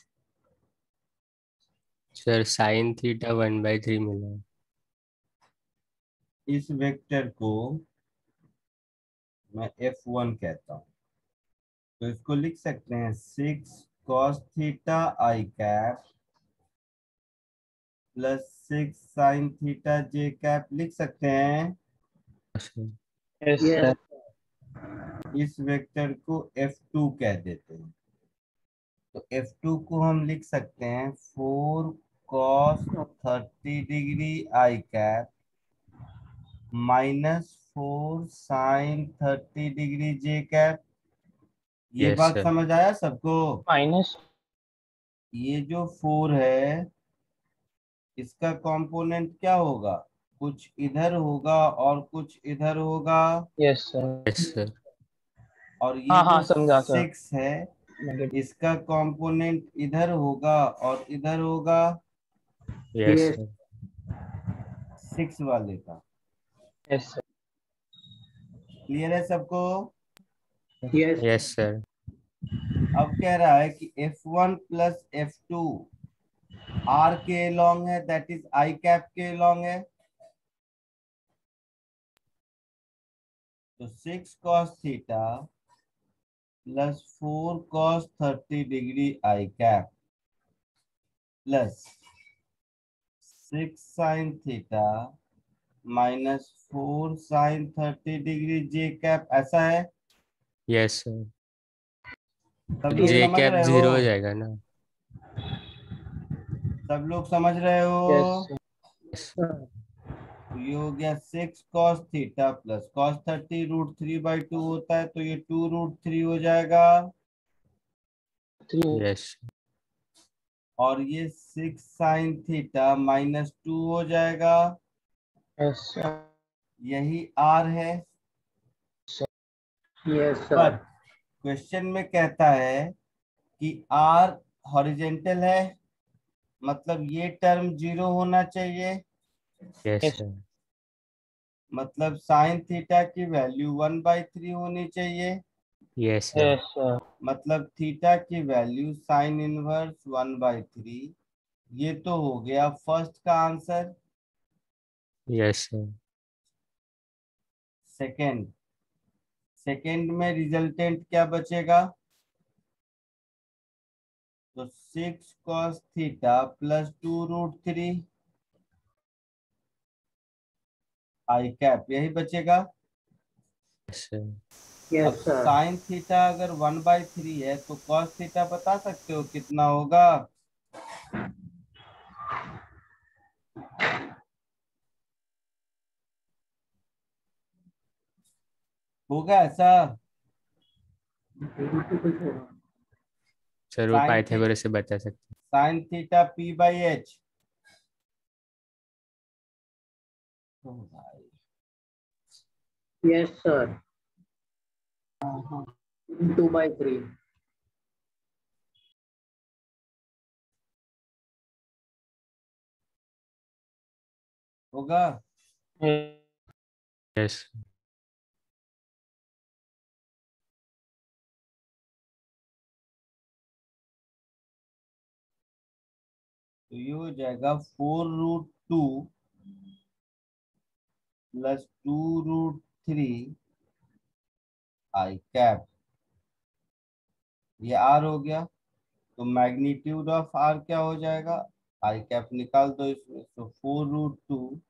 सर साइन थीटा 1/3 मिला। इस वेक्टर को मैं F1 कहता हूँ, तो इसको लिख सकते हैं 6 cos theta I cap plus 6 sin theta J cap लिख सकते हैं। Yes yes sir. इस वेक्टर को F2 कह देते हैं, तो F2 को हम लिख सकते हैं 4 cos 30 degree I cap minus 4 sin 30 degree J cap. ये यस बात सर। समझ आया सबको? माइनस ये जो 4 है इसका कंपोनेंट क्या होगा? कुछ इधर होगा और कुछ इधर होगा। Yes sir. Yes sir. और ये हाँ हाँ जो समझा सर। 6 है इसका कंपोनेंट इधर होगा और इधर होगा, यस यस सर। 6 वाले का। Yes sir. क्लियर है सबको? Yes yes sir. अब कह रहा है कि F1 प्लस F2 R के अलॉन्ग है, दैट इज आई कैप के अलॉन्ग है। तो 6 cos theta plus 4 cos 30 degree I cap plus 6 sin theta minus 4 sin 30 degree J cap, ऐसा है? Yes sir. सब लोग जे समझ कैप रहे हो? 0 हो जाएगा ना? सब लोग समझ रहे हो? यस तो ये हो गया 6 cos थीटा प्लस cos 30 √3/2 होता है, तो ये 2√3 हो जाएगा। यस और ये 6 sin थीटा माइनस 2 हो जाएगा। Yes sir. यही R है। यस पर सर क्वेश्चन में कहता है कि R हॉरिजेंटल है, मतलब ये टर्म 0 होना चाहिए। Yes sir. मतलब साइन थीटा की वैल्यू 1/3 होनी चाहिए। Yes sir. Yes sir. मतलब थीटा की वैल्यू साइन इनवर्स 1/3। ये तो हो गया फर्स्ट का आंसर। Yes sir. सेकंड में रिजल्टेंट क्या बचेगा? तो 6 cos थीटा प्लस 2√3 आई कैप, यही बचेगा। Yes sir. अब यस सर साइन थीटा अगर 1/3 है तो cos थीटा बता सकते हो कितना होगा? होगा ऐसा? सर वो साइन थी पाइथागोरस से बता सकते साइन थीटा P/H। तो भाई यस सर 2/3 होगा। हैं। यस तो ये हो जाएगा 4√2 प्लस 2√3 आई कैप। ये R हो गया, तो मैग्नीट्यूड ऑफ R क्या हो जाएगा? आई कैप निकाल दो इसमें, तो 4√2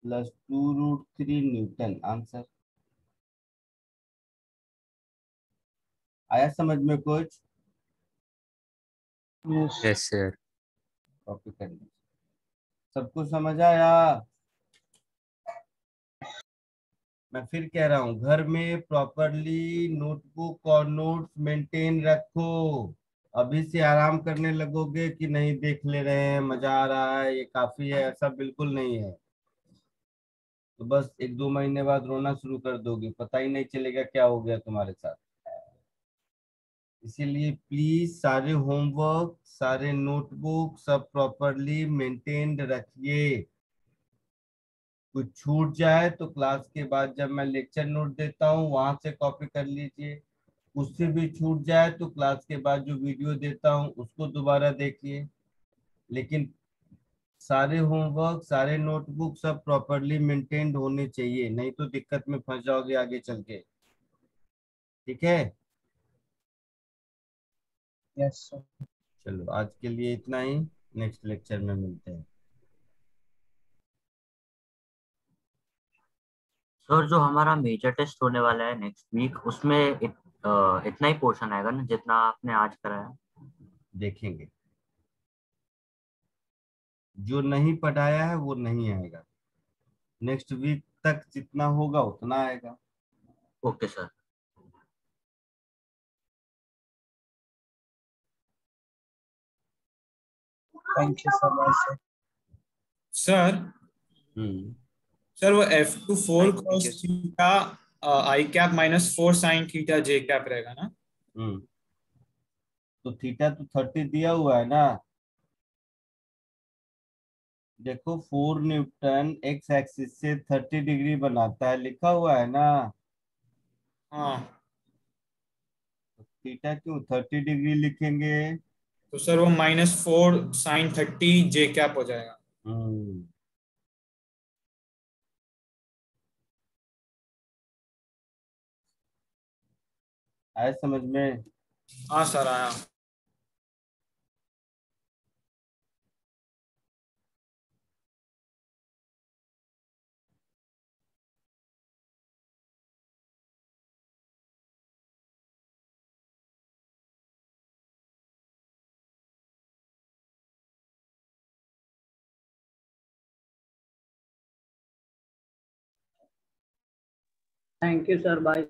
प्लस 2√3 न्यूटन। आंसर आया समझ में कुछ? Yes sir. कॉपी कर लीजिए। सबको समझ आया? मैं फिर कह रहा हूँ, घर में प्रॉपरली नोटबुक और नोट्स मेंटेन रखो। अभी से आराम करने लगोगे कि नहीं देख ले रहे हैं, मजा आ रहा है, ये काफी है, ऐसा बिल्कुल नहीं है। तो बस 1-2 महीने बाद रोना शुरू कर दोगे, पता ही नहीं चलेगा क्या हो गया तुम्हारे साथ। इसीलिए प्लीज सारे होमवर्क, सारे नोटबुक सब प्रॉपरली मेंटेन्ड रखिए। कुछ छूट जाए तो क्लास के बाद जब मैं लेक्चर नोट देता हूँ वहां से कॉपी कर लीजिए, उससे भी छूट जाए तो क्लास के बाद जो वीडियो देता हूँ उसको दोबारा देखिए, लेकिन सारे होमवर्क, सारे नोटबुक सब प्रॉपरली मेंटेन्ड होने चाहिए, नहीं तो दिक्कत में फंस जाओगे आगे चल के। ठीक है, यस सर। चलो आज के लिए इतना ही, नेक्स्ट लेक्चर में मिलते हैं। सर जो हमारा मेजर टेस्ट होने वाला है नेक्स्ट वीक, उसमें इतना ही पोर्शन आएगा ना जितना आपने आज कराया? देखेंगे, जो नहीं पढ़ाया है वो नहीं आएगा, नेक्स्ट वीक तक जितना होगा उतना आएगा। Okay sir. Thank you sir. Bye sir. Sir sir वो F2 4 cos theta I cap -4 sin theta J cap रहेगा ना? तो थीटा तो 30 दिया हुआ है ना, देखो 4 न्यूटन एक्स एक्सिस से 30 डिग्री बनाता है, लिखा हुआ है ना। हाँ, थीटा क्यों 30 डिग्री लिखेंगे? तो सर वो -4 sin 30 J कैप हो जाएगा। आया समझ में? हाँ सर आया। Thank you sir. बाय।